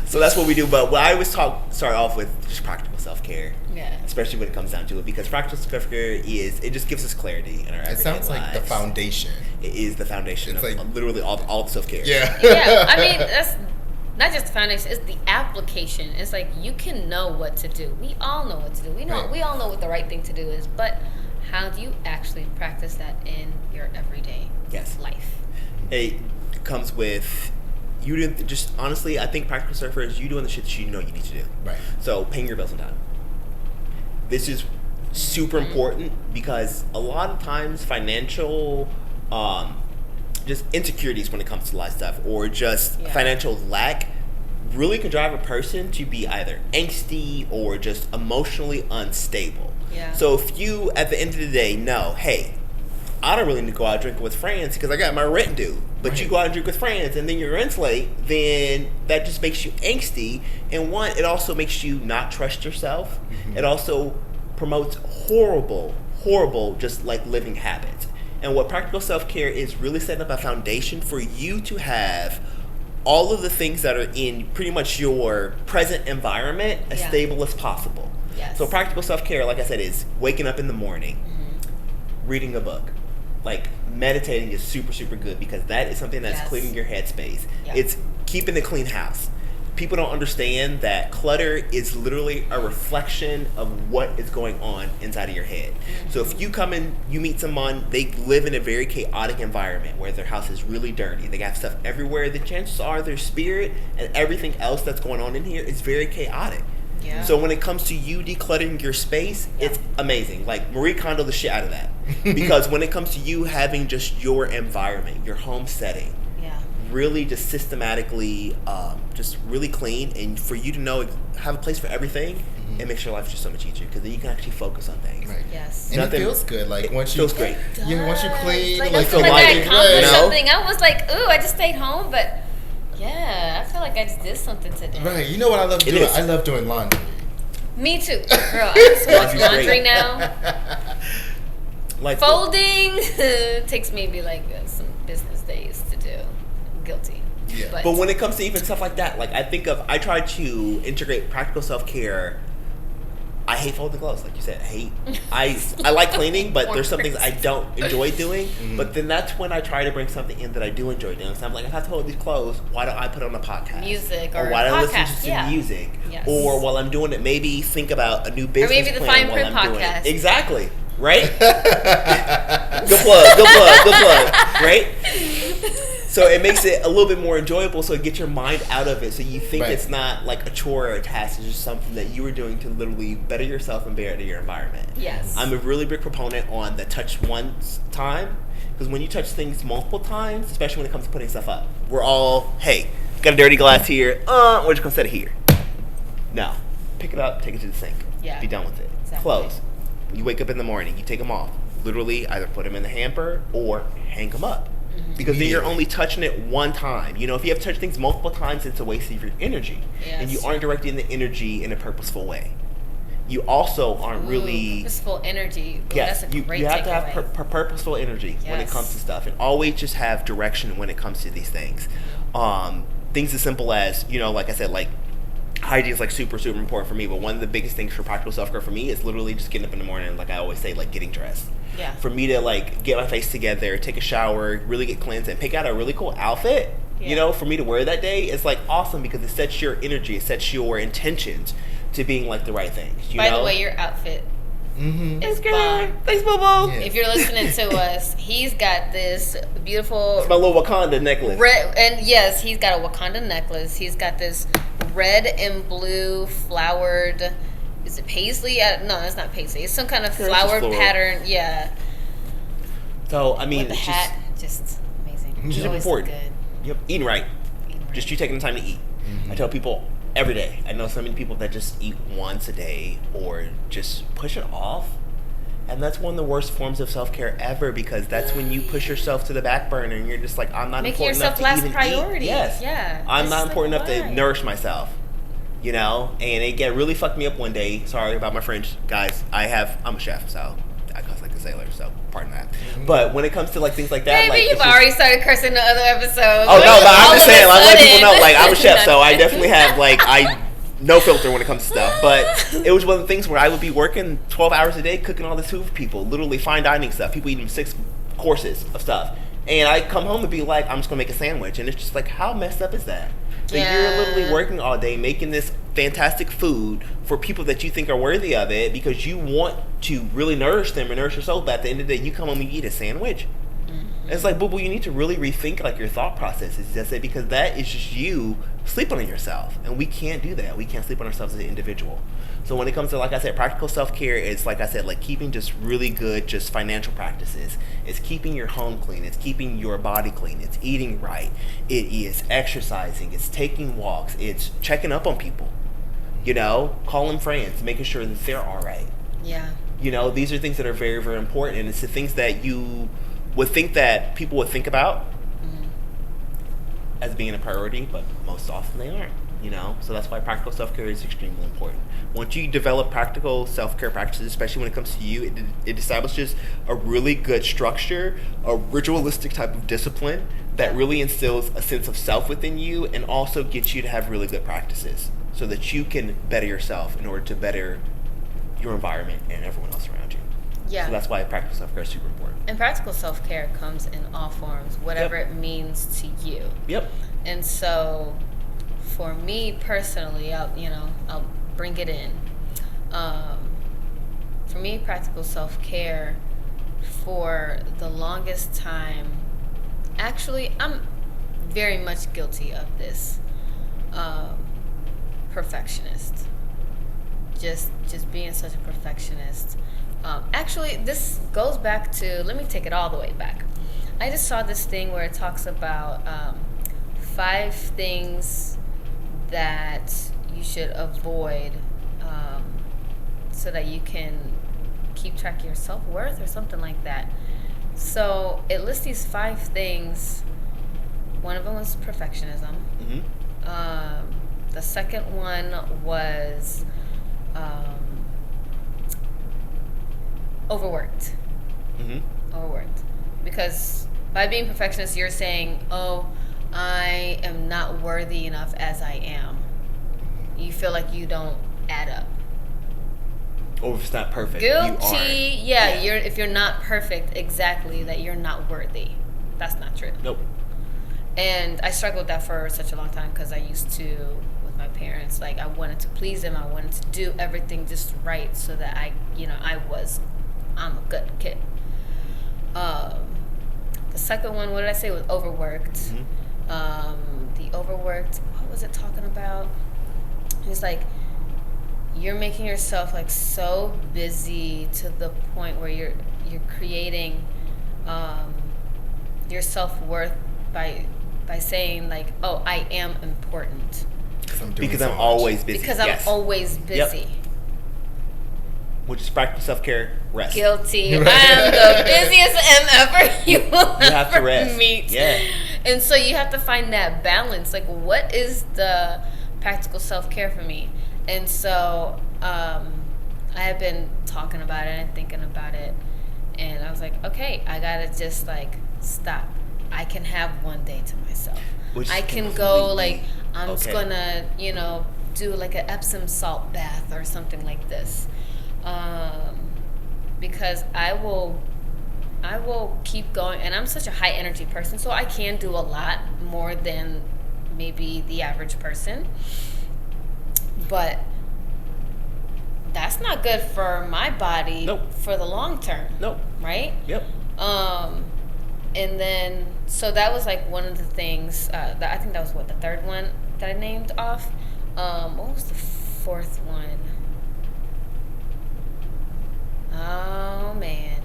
So that's what we do. But what I always start off with just practical self-care. Yeah. Especially when it comes down to it, because practical self-care it just gives us clarity in our everyday It sounds like lives. the foundation. It is the foundation It's of like, literally all the self-care. Yeah. Yeah. I mean, that's not just the foundation, it's the application. It's like you can know what to do. We all know what to do. We all know what the right thing to do is, but how do you actually practice that in your everyday life? It comes with you doing just honestly, I think practical self-care is you doing the shit that you know you need to do. Right. So paying your bills on time. This is super important because a lot of times financial just insecurities when it comes to a lot of stuff or just financial lack really can drive a person to be either angsty or just emotionally unstable. Yeah. So if you, at the end of the day, know, hey, I don't really need to go out drinking with friends because I got my rent due. But you go out and drink with friends and then your rent's late, then that just makes you angsty. And one, it also makes you not trust yourself. It also promotes horrible just like living habits. And what practical self-care is really setting up a foundation for you to have all of the things that are in pretty much your present environment as stable as possible. Yes. So practical self-care, like I said, is waking up in the morning, reading a book. Like meditating is super, super good because that is something that's cleaning your headspace. It's keeping a clean house. People don't understand that clutter is literally a reflection of what is going on inside of your head. So if you come in, you meet someone, they live in a very chaotic environment where their house is really dirty. They got stuff everywhere. The chances are their spirit and everything else that's going on in here is very chaotic. Yeah. So when it comes to you decluttering your space, it's amazing. Like Marie Kondo the shit out of that. Because when it comes to you having just your environment, your home setting, really just systematically just really clean, and for you to know have a place for everything, it makes your life just so much easier because then you can actually focus on things. Right. Yes. And it feels good. Like once you feels great. Yeah, once you clean, like I feel like I accomplished you know? something. I was like, ooh, I just stayed home, but I feel like I just did something today. Right. You know what I love doing? I love doing laundry. Me too, girl. I have so much Laundry's laundry great. now. Like Folding takes maybe like some business days to do. Guilty. Yeah. But when it comes to even stuff like that, like I try to integrate practical self-care. I hate folding clothes, like you said. I like cleaning, but there's some things I don't enjoy doing. But then that's when I try to bring something in that I do enjoy doing. So I'm like, if I have to hold these clothes, why don't I put on a podcast? Music or or why don't I listen podcast, to yeah. music? Yes. Or while I'm doing it, maybe think about a new business maybe the plan while Fineprint I'm doing podcast. it. Exactly. Right? Good plug. Right? So it makes it a little bit more enjoyable, so it gets your mind out of it, so you think it's not like a chore or a task. It's just something that you are doing to literally better yourself and better your environment. Yes. I'm a really big proponent on the touch once time, because when you touch things multiple times, especially when it comes to putting stuff up, we're all, hey, got a dirty glass here, we're just gonna set it here. No, pick it up, take it to the sink. Yeah. Be done with it. Exactly. Clothes. When you wake up in the morning, you take them off. Literally, either put them in the hamper or hang them up. Because then you're only touching it one time. You know, if you have touched things multiple times, it's a waste of your energy. Yes. And you aren't directing the energy in a purposeful way. You also aren't really... Purposeful energy. Ooh, Yes, that's a great you have to takeaway. have purposeful energy when it Yes. comes to stuff. And always just have direction when it comes to these things. Things as simple as, you know, like I said, like, hygiene is like super, super important for me. But one of the biggest things for practical self-care for me is literally just getting up in the morning and, like I always say, like getting dressed. Yeah. For me to like get my face together, take a shower, really get cleansed, and pick out a really cool outfit, you know, for me to wear that day, it's like awesome because it sets your energy, it sets your intentions to being like the right things. You By know? the way, your outfit is good. bomb. Thanks, Boo Boo. Yeah. If you're listening to us, he's got this beautiful It's my little Wakanda necklace. red, and yes, he's got a Wakanda necklace. He's got this red and blue flowered. Is it paisley? No, it's not paisley. It's some kind of Yeah, it's just flowered floral. pattern. Yeah. So I mean, With the it's hat, just amazing. just Always important. look good. Yep, eating right. Eating right. Just you taking the time to eat. I tell people every day. I know so many people that just eat once a day or just push it off. And that's one of the worst forms of self-care ever, because that's when you push yourself to the back burner and you're just like, I'm not Making important enough yourself to even last priority. eat. Yes. Yeah. I'm It's not just important like, enough to why? nourish myself. You know? And it really fucked me up one day. Sorry about my French, guys. I'm a chef, so I cuss like a sailor, so pardon that. But when it comes to like things like that, Maybe like you've it's just- already started cursing the other episodes. Oh no, but I'm All just of a saying, like, let people know, sudden. like, I'm a chef, so I definitely have, like, no filter when it comes to stuff. But it was one of the things where I would be working 12 hours a day cooking all this food for people, literally fine dining stuff. People eating 6 courses of stuff. And I come home and be like, I'm just gonna make a sandwich. And it's just like, how messed up is that? Like, you're literally working all day making this fantastic food for people that you think are worthy of it because you want to really nourish them and nourish yourself. But at the end of the day, you come home and you eat a sandwich. It's like, boo boo, you need to really rethink like your thought processes. That's it, because that is just you sleeping on yourself, and we can't do that. We can't sleep on ourselves as an individual. So when it comes to, like I said, practical self-care, it's like I said, like keeping just really good, just financial practices. It's keeping your home clean. It's keeping your body clean. It's eating right. It is exercising. It's taking walks. It's checking up on people. You know, calling friends, making sure that they're all right. Yeah. You know, these are things that are very, very important, and it's the things that you would think that people would think about as being a priority, but most often they aren't, you know? So that's why practical self-care is extremely important. Once you develop practical self-care practices, especially when it comes to you, it establishes a really good structure, a ritualistic type of discipline that really instills a sense of self within you and also gets you to have really good practices so that you can better yourself in order to better your environment and everyone else around you. Yeah. So that's why practical self-care is super important. And practical self-care comes in all forms, whatever it means to you. Yep. And so, for me personally, I'll bring it in. For me, practical self-care, for the longest time, actually, I'm very much guilty of this. Perfectionist. Just being such a perfectionist. Actually, this goes back to, let me take it all the way back. I just saw this thing where it talks about 5 things that you should avoid so that you can keep track of your self-worth or something like that. So it lists these 5 things. One of them was perfectionism. Mm-hmm. The second one was overworked. Overworked. Because by being perfectionist, you're saying, oh, I am not worthy enough as I am. You feel like you don't add up. Or if it's not perfect, Guilty. Yeah, if you're not perfect, exactly, that you're not worthy. That's not true. Nope. And I struggled with that for such a long time because I used to, with my parents, like I wanted to please them. I wanted to do everything just right so that I'm a good kid. The second one, what did I say, was overworked. The overworked, what was it talking about? It's like you're making yourself like so busy to the point where you're creating your self-worth by saying like, oh, I am important because I'm always busy. Because I'm always busy. Yep. Which is practical self-care, rest. Guilty. I am the busiest MFer you will have to ever rest. meet. Yeah. And so you have to find that balance. Like, what is the practical self-care for me? And so I have been talking about it and thinking about it. And I was like, okay, I got to just, like, stop. I can have one day to myself. I can go, like, I'm just going to, do, like, an Epsom salt bath or something like this. Because I will keep going, and I'm such a high energy person, so I can do a lot more than maybe the average person, but that's not good for my body. For the long term. Right? Yep. And then so that was like one of the things that I think that was the third one that I named off. What was the fourth one? Oh man,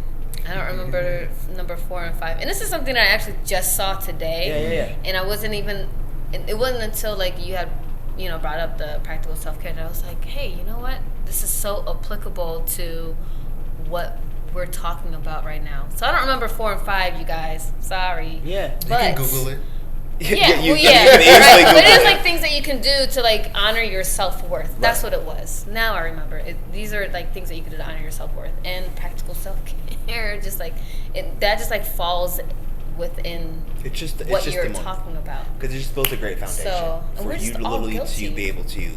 I don't remember number 4 and 5. And this is something that I actually just saw today. Yeah. And I wasn't even. It wasn't until like you had, brought up the practical self-care that I was like, hey, you know what? This is so applicable to what we're talking about right now. So I don't remember 4 and 5, you guys. Sorry. Yeah. But you can Google it. Right. But it is like things that you can do to like honor your self-worth. Right. That's what it was. Now I remember. These are like things that you can do to honor your self-worth. And practical self-care, just like that just like falls within what you're talking about. Because it just builds a great foundation for you to literally to be able to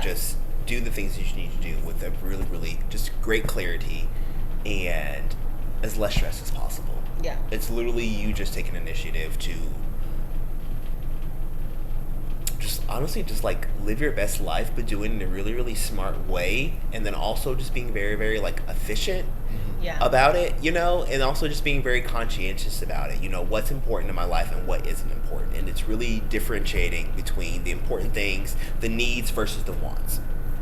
just do the things that you need to do with a really, really just great clarity and as less stress as possible. Yeah. It's literally you just taking initiative to honestly just like live your best life, but do it in a really, really smart way, and then also just being very, very like efficient about it, and also just being very conscientious about it. What's important in my life and what isn't important, and it's really differentiating between the important things, the needs versus the wants.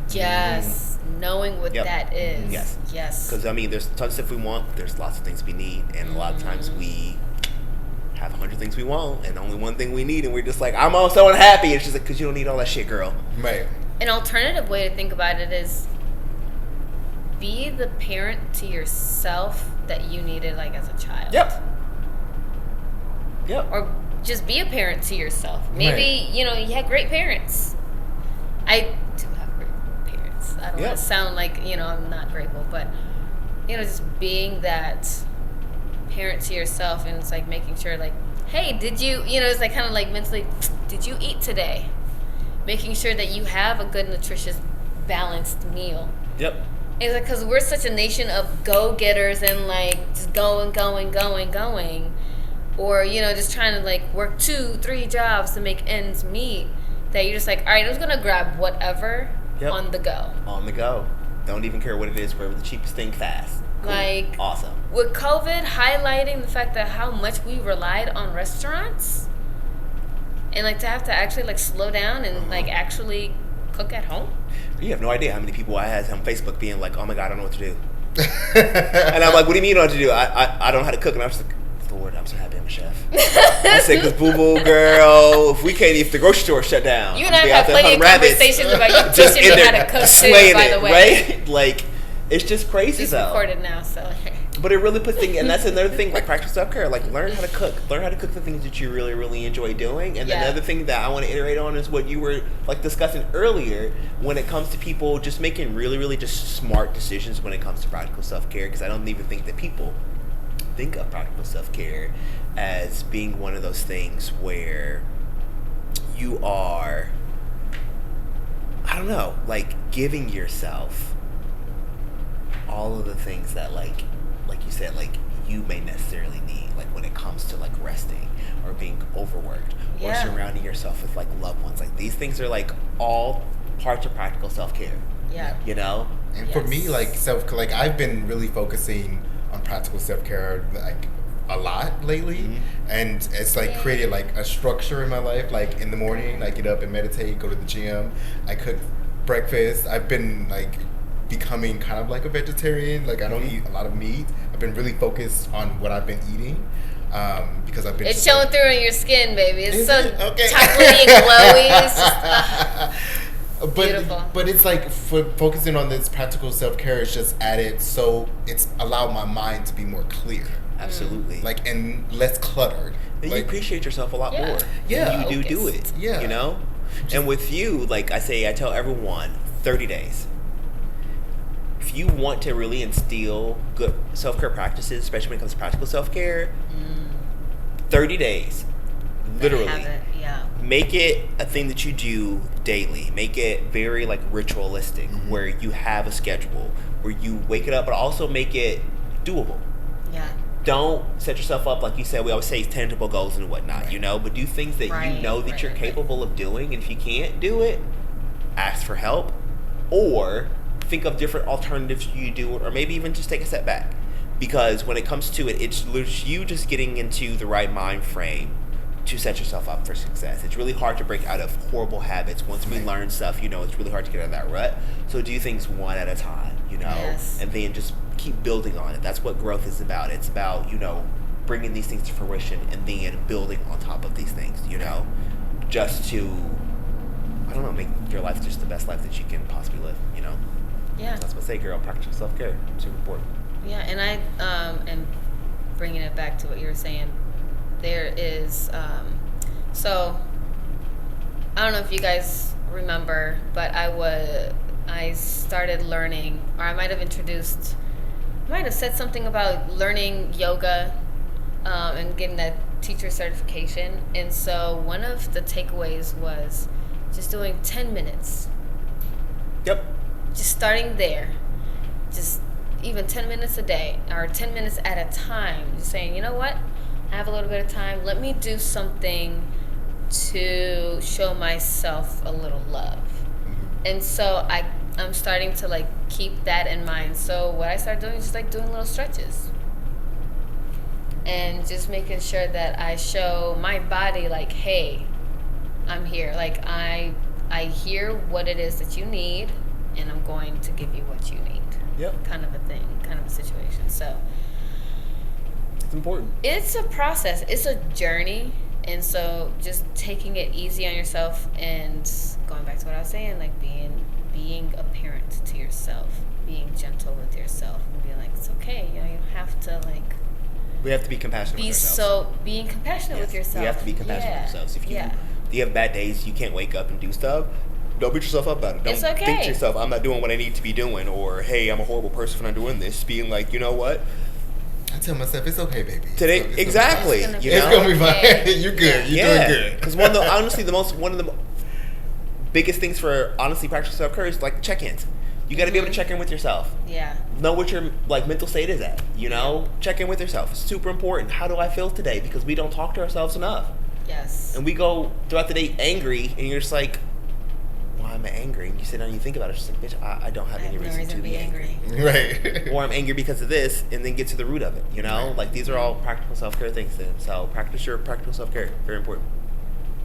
Yes, knowing what that is. Yes. Because there's tons of stuff we want, there's lots of things we need, and a lot of times we have 100 things we want and only one thing we need, and we're just like, I'm so unhappy. It's just like, because you don't need all that shit, girl. Right. An alternative way to think about it is be the parent to yourself that you needed like as a child. Yep. Or just be a parent to yourself. Maybe, you had great parents. I do have great parents. I don't want to sound like, I'm not grateful, but, just being that parent to yourself, and it's like making sure like, hey, did you, it's like kind of like mentally, did you eat today? Making sure that you have a good, nutritious, balanced meal. Yep. It's like, because we're such a nation of go-getters and like just going, or just trying to like work 2-3 jobs to make ends meet, that you're just like, all right, I'm just gonna grab whatever on the go. On the go. Don't even care what it is, grab the cheapest thing fast. Cool. Like, awesome. With COVID highlighting the fact that how much we relied on restaurants, and like to have to actually like slow down and like actually cook at home. You have no idea how many people I had on Facebook being like, oh my God, I don't know what to do. And I'm like, what do you mean you don't know what to do? I don't know how to cook. And I'm just like, Lord, I'm so happy I'm a chef. I said, because boo-boo, girl, if the grocery store shut down. You and I have had plenty of conversations about you teaching me how to cook too, by the way. Right? Like, it's just crazy, it's though. It's recorded now, so. But it really puts things, and that's another thing, like practice self-care. Like learn how to cook. Learn how to cook the things that you really, really enjoy doing. And Yeah. another thing that I want to iterate on is what you were like discussing earlier when it comes to people just making really, really just smart decisions when it comes to practical self-care. Because I don't even think that people think of practical self-care as being one of those things where you are, I don't know, like giving yourself all of the things that like you said, like you may necessarily need, like when it comes to like resting or being overworked or surrounding yourself with like loved ones. Like these things are like all parts of practical self-care. Yeah. You know? And for me, like I've been really focusing on practical self-care like a lot lately, and it's like created like a structure in my life. Like in the morning, I get up and meditate, go to the gym, I cook breakfast. I've been like becoming kind of like a vegetarian. Like I don't eat a lot of meat. I've been really focused on what I've been eating because I've been. It's showing through in your skin, baby. It's so okay. chocolatey and glowy. It's just beautiful. But it's like focusing on this practical self-care is just added, so it's allowed my mind to be more clear. Absolutely. Like, and less cluttered. And like, you appreciate yourself a lot more. Yeah. And you do it. Yeah. You know? And with you, like I tell everyone, 30 days. If you want to really instill good self-care practices, especially when it comes to practical self-care, 30 days. Literally. Make it a thing that you do daily. Make it very like ritualistic, where you have a schedule, where you wake it up, but also make it doable. Yeah. Don't set yourself up, like you said, we always say tangible goals and whatnot, you know, but do things that you know that you're capable of doing. And if you can't do it, ask for help or think of different alternatives you do, or maybe even just take a step back. Because when it comes to it, it's you just getting into the right mind frame to set yourself up for success. It's really hard to break out of horrible habits. Once we learn stuff, you know, it's really hard to get out of that rut. So do things one at a time, you know, and then just keep building on it. That's what growth is about. It's about, you know, bringing these things to fruition and then building on top of these things, you know, just to, I don't know, make your life just the best life that you can possibly live, you know? Yeah. So that's what I say, girl. Practice self-care. Super important. Yeah, and I am bringing it back to what you were saying. There is, so I don't know if you guys remember, but I started learning, or I might have said something about learning yoga and getting that teacher certification. And so one of the takeaways was just doing 10 minutes. Yep. Just starting there. Just even 10 minutes a day or 10 minutes at a time. Just saying, you know what? I have a little bit of time. Let me do something to show myself a little love. And so I'm starting to like keep that in mind. So what I started doing is just like doing little stretches. And just making sure that I show my body like, hey, I'm here. Like I hear what it is that you need, and I'm going to give you what you need. Yep. Kind of a thing, kind of a situation. So it's important. It's a process. It's a journey. And so just taking it easy on yourself and going back to what I was saying, like being a parent to yourself, being gentle with yourself and being like, it's okay. You know, you don't have to like. We have to be compassionate with ourselves. Being compassionate with yourself. We have to be compassionate with ourselves. If you have bad days, you can't wake up and do stuff. Don't beat yourself up about it. Don't think to yourself, I'm not doing what I need to be doing, or hey, I'm a horrible person for not doing this. Being like, you know what? I tell myself it's okay, baby. Today, exactly. It's gonna be fine. You're good. You're doing good. Because one of the biggest things for honestly practical self-care is like check-ins. You got to be able to check in with yourself. Yeah. Know what your like mental state is at. You know, check in with yourself. It's super important. How do I feel today? Because we don't talk to ourselves enough. Yes. And we go throughout the day angry, and you're just like, why am I angry? And you sit down and you think about it. It's just like, bitch, I don't have any reason to be angry. Right. Or I'm angry because of this, and then get to the root of it. You know, Right. like these are all practical self-care things. Then, so practice your practical self-care. Very important.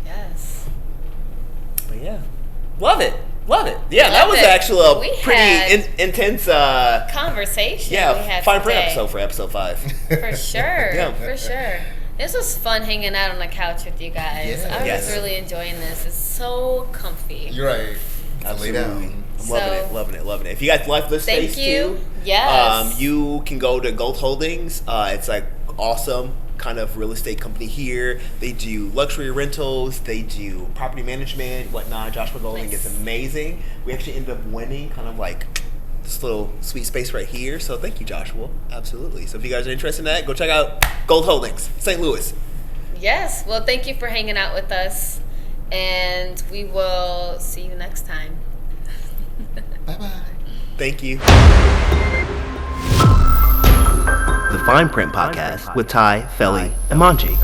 Yes. But yeah, love it. Yeah, that was actually a pretty intense conversation. Yeah, we had Fineprint today. episode for episode 5. For sure. Yeah. For sure. This was fun hanging out on the couch with you guys. Yeah. I was Yes. really enjoying this. It's so comfy. You're right. Lay Absolutely. down. I'm loving it. If you guys like this Thank space you. too, Yes. you can go to Gold Holdings. It's like awesome kind of real estate company here. They do luxury rentals. They do property management, whatnot. Joshua Golding is amazing. We actually ended up winning kind of like this little sweet space right here. So thank you, Joshua. Absolutely. So if you guys are interested in that, go check out Gold Holdings, St. Louis. Yes. Well, thank you for hanging out with us, and we will see you next time. Bye-bye. Thank you. The Fine Print Podcast with Ty, Felly, and Manji.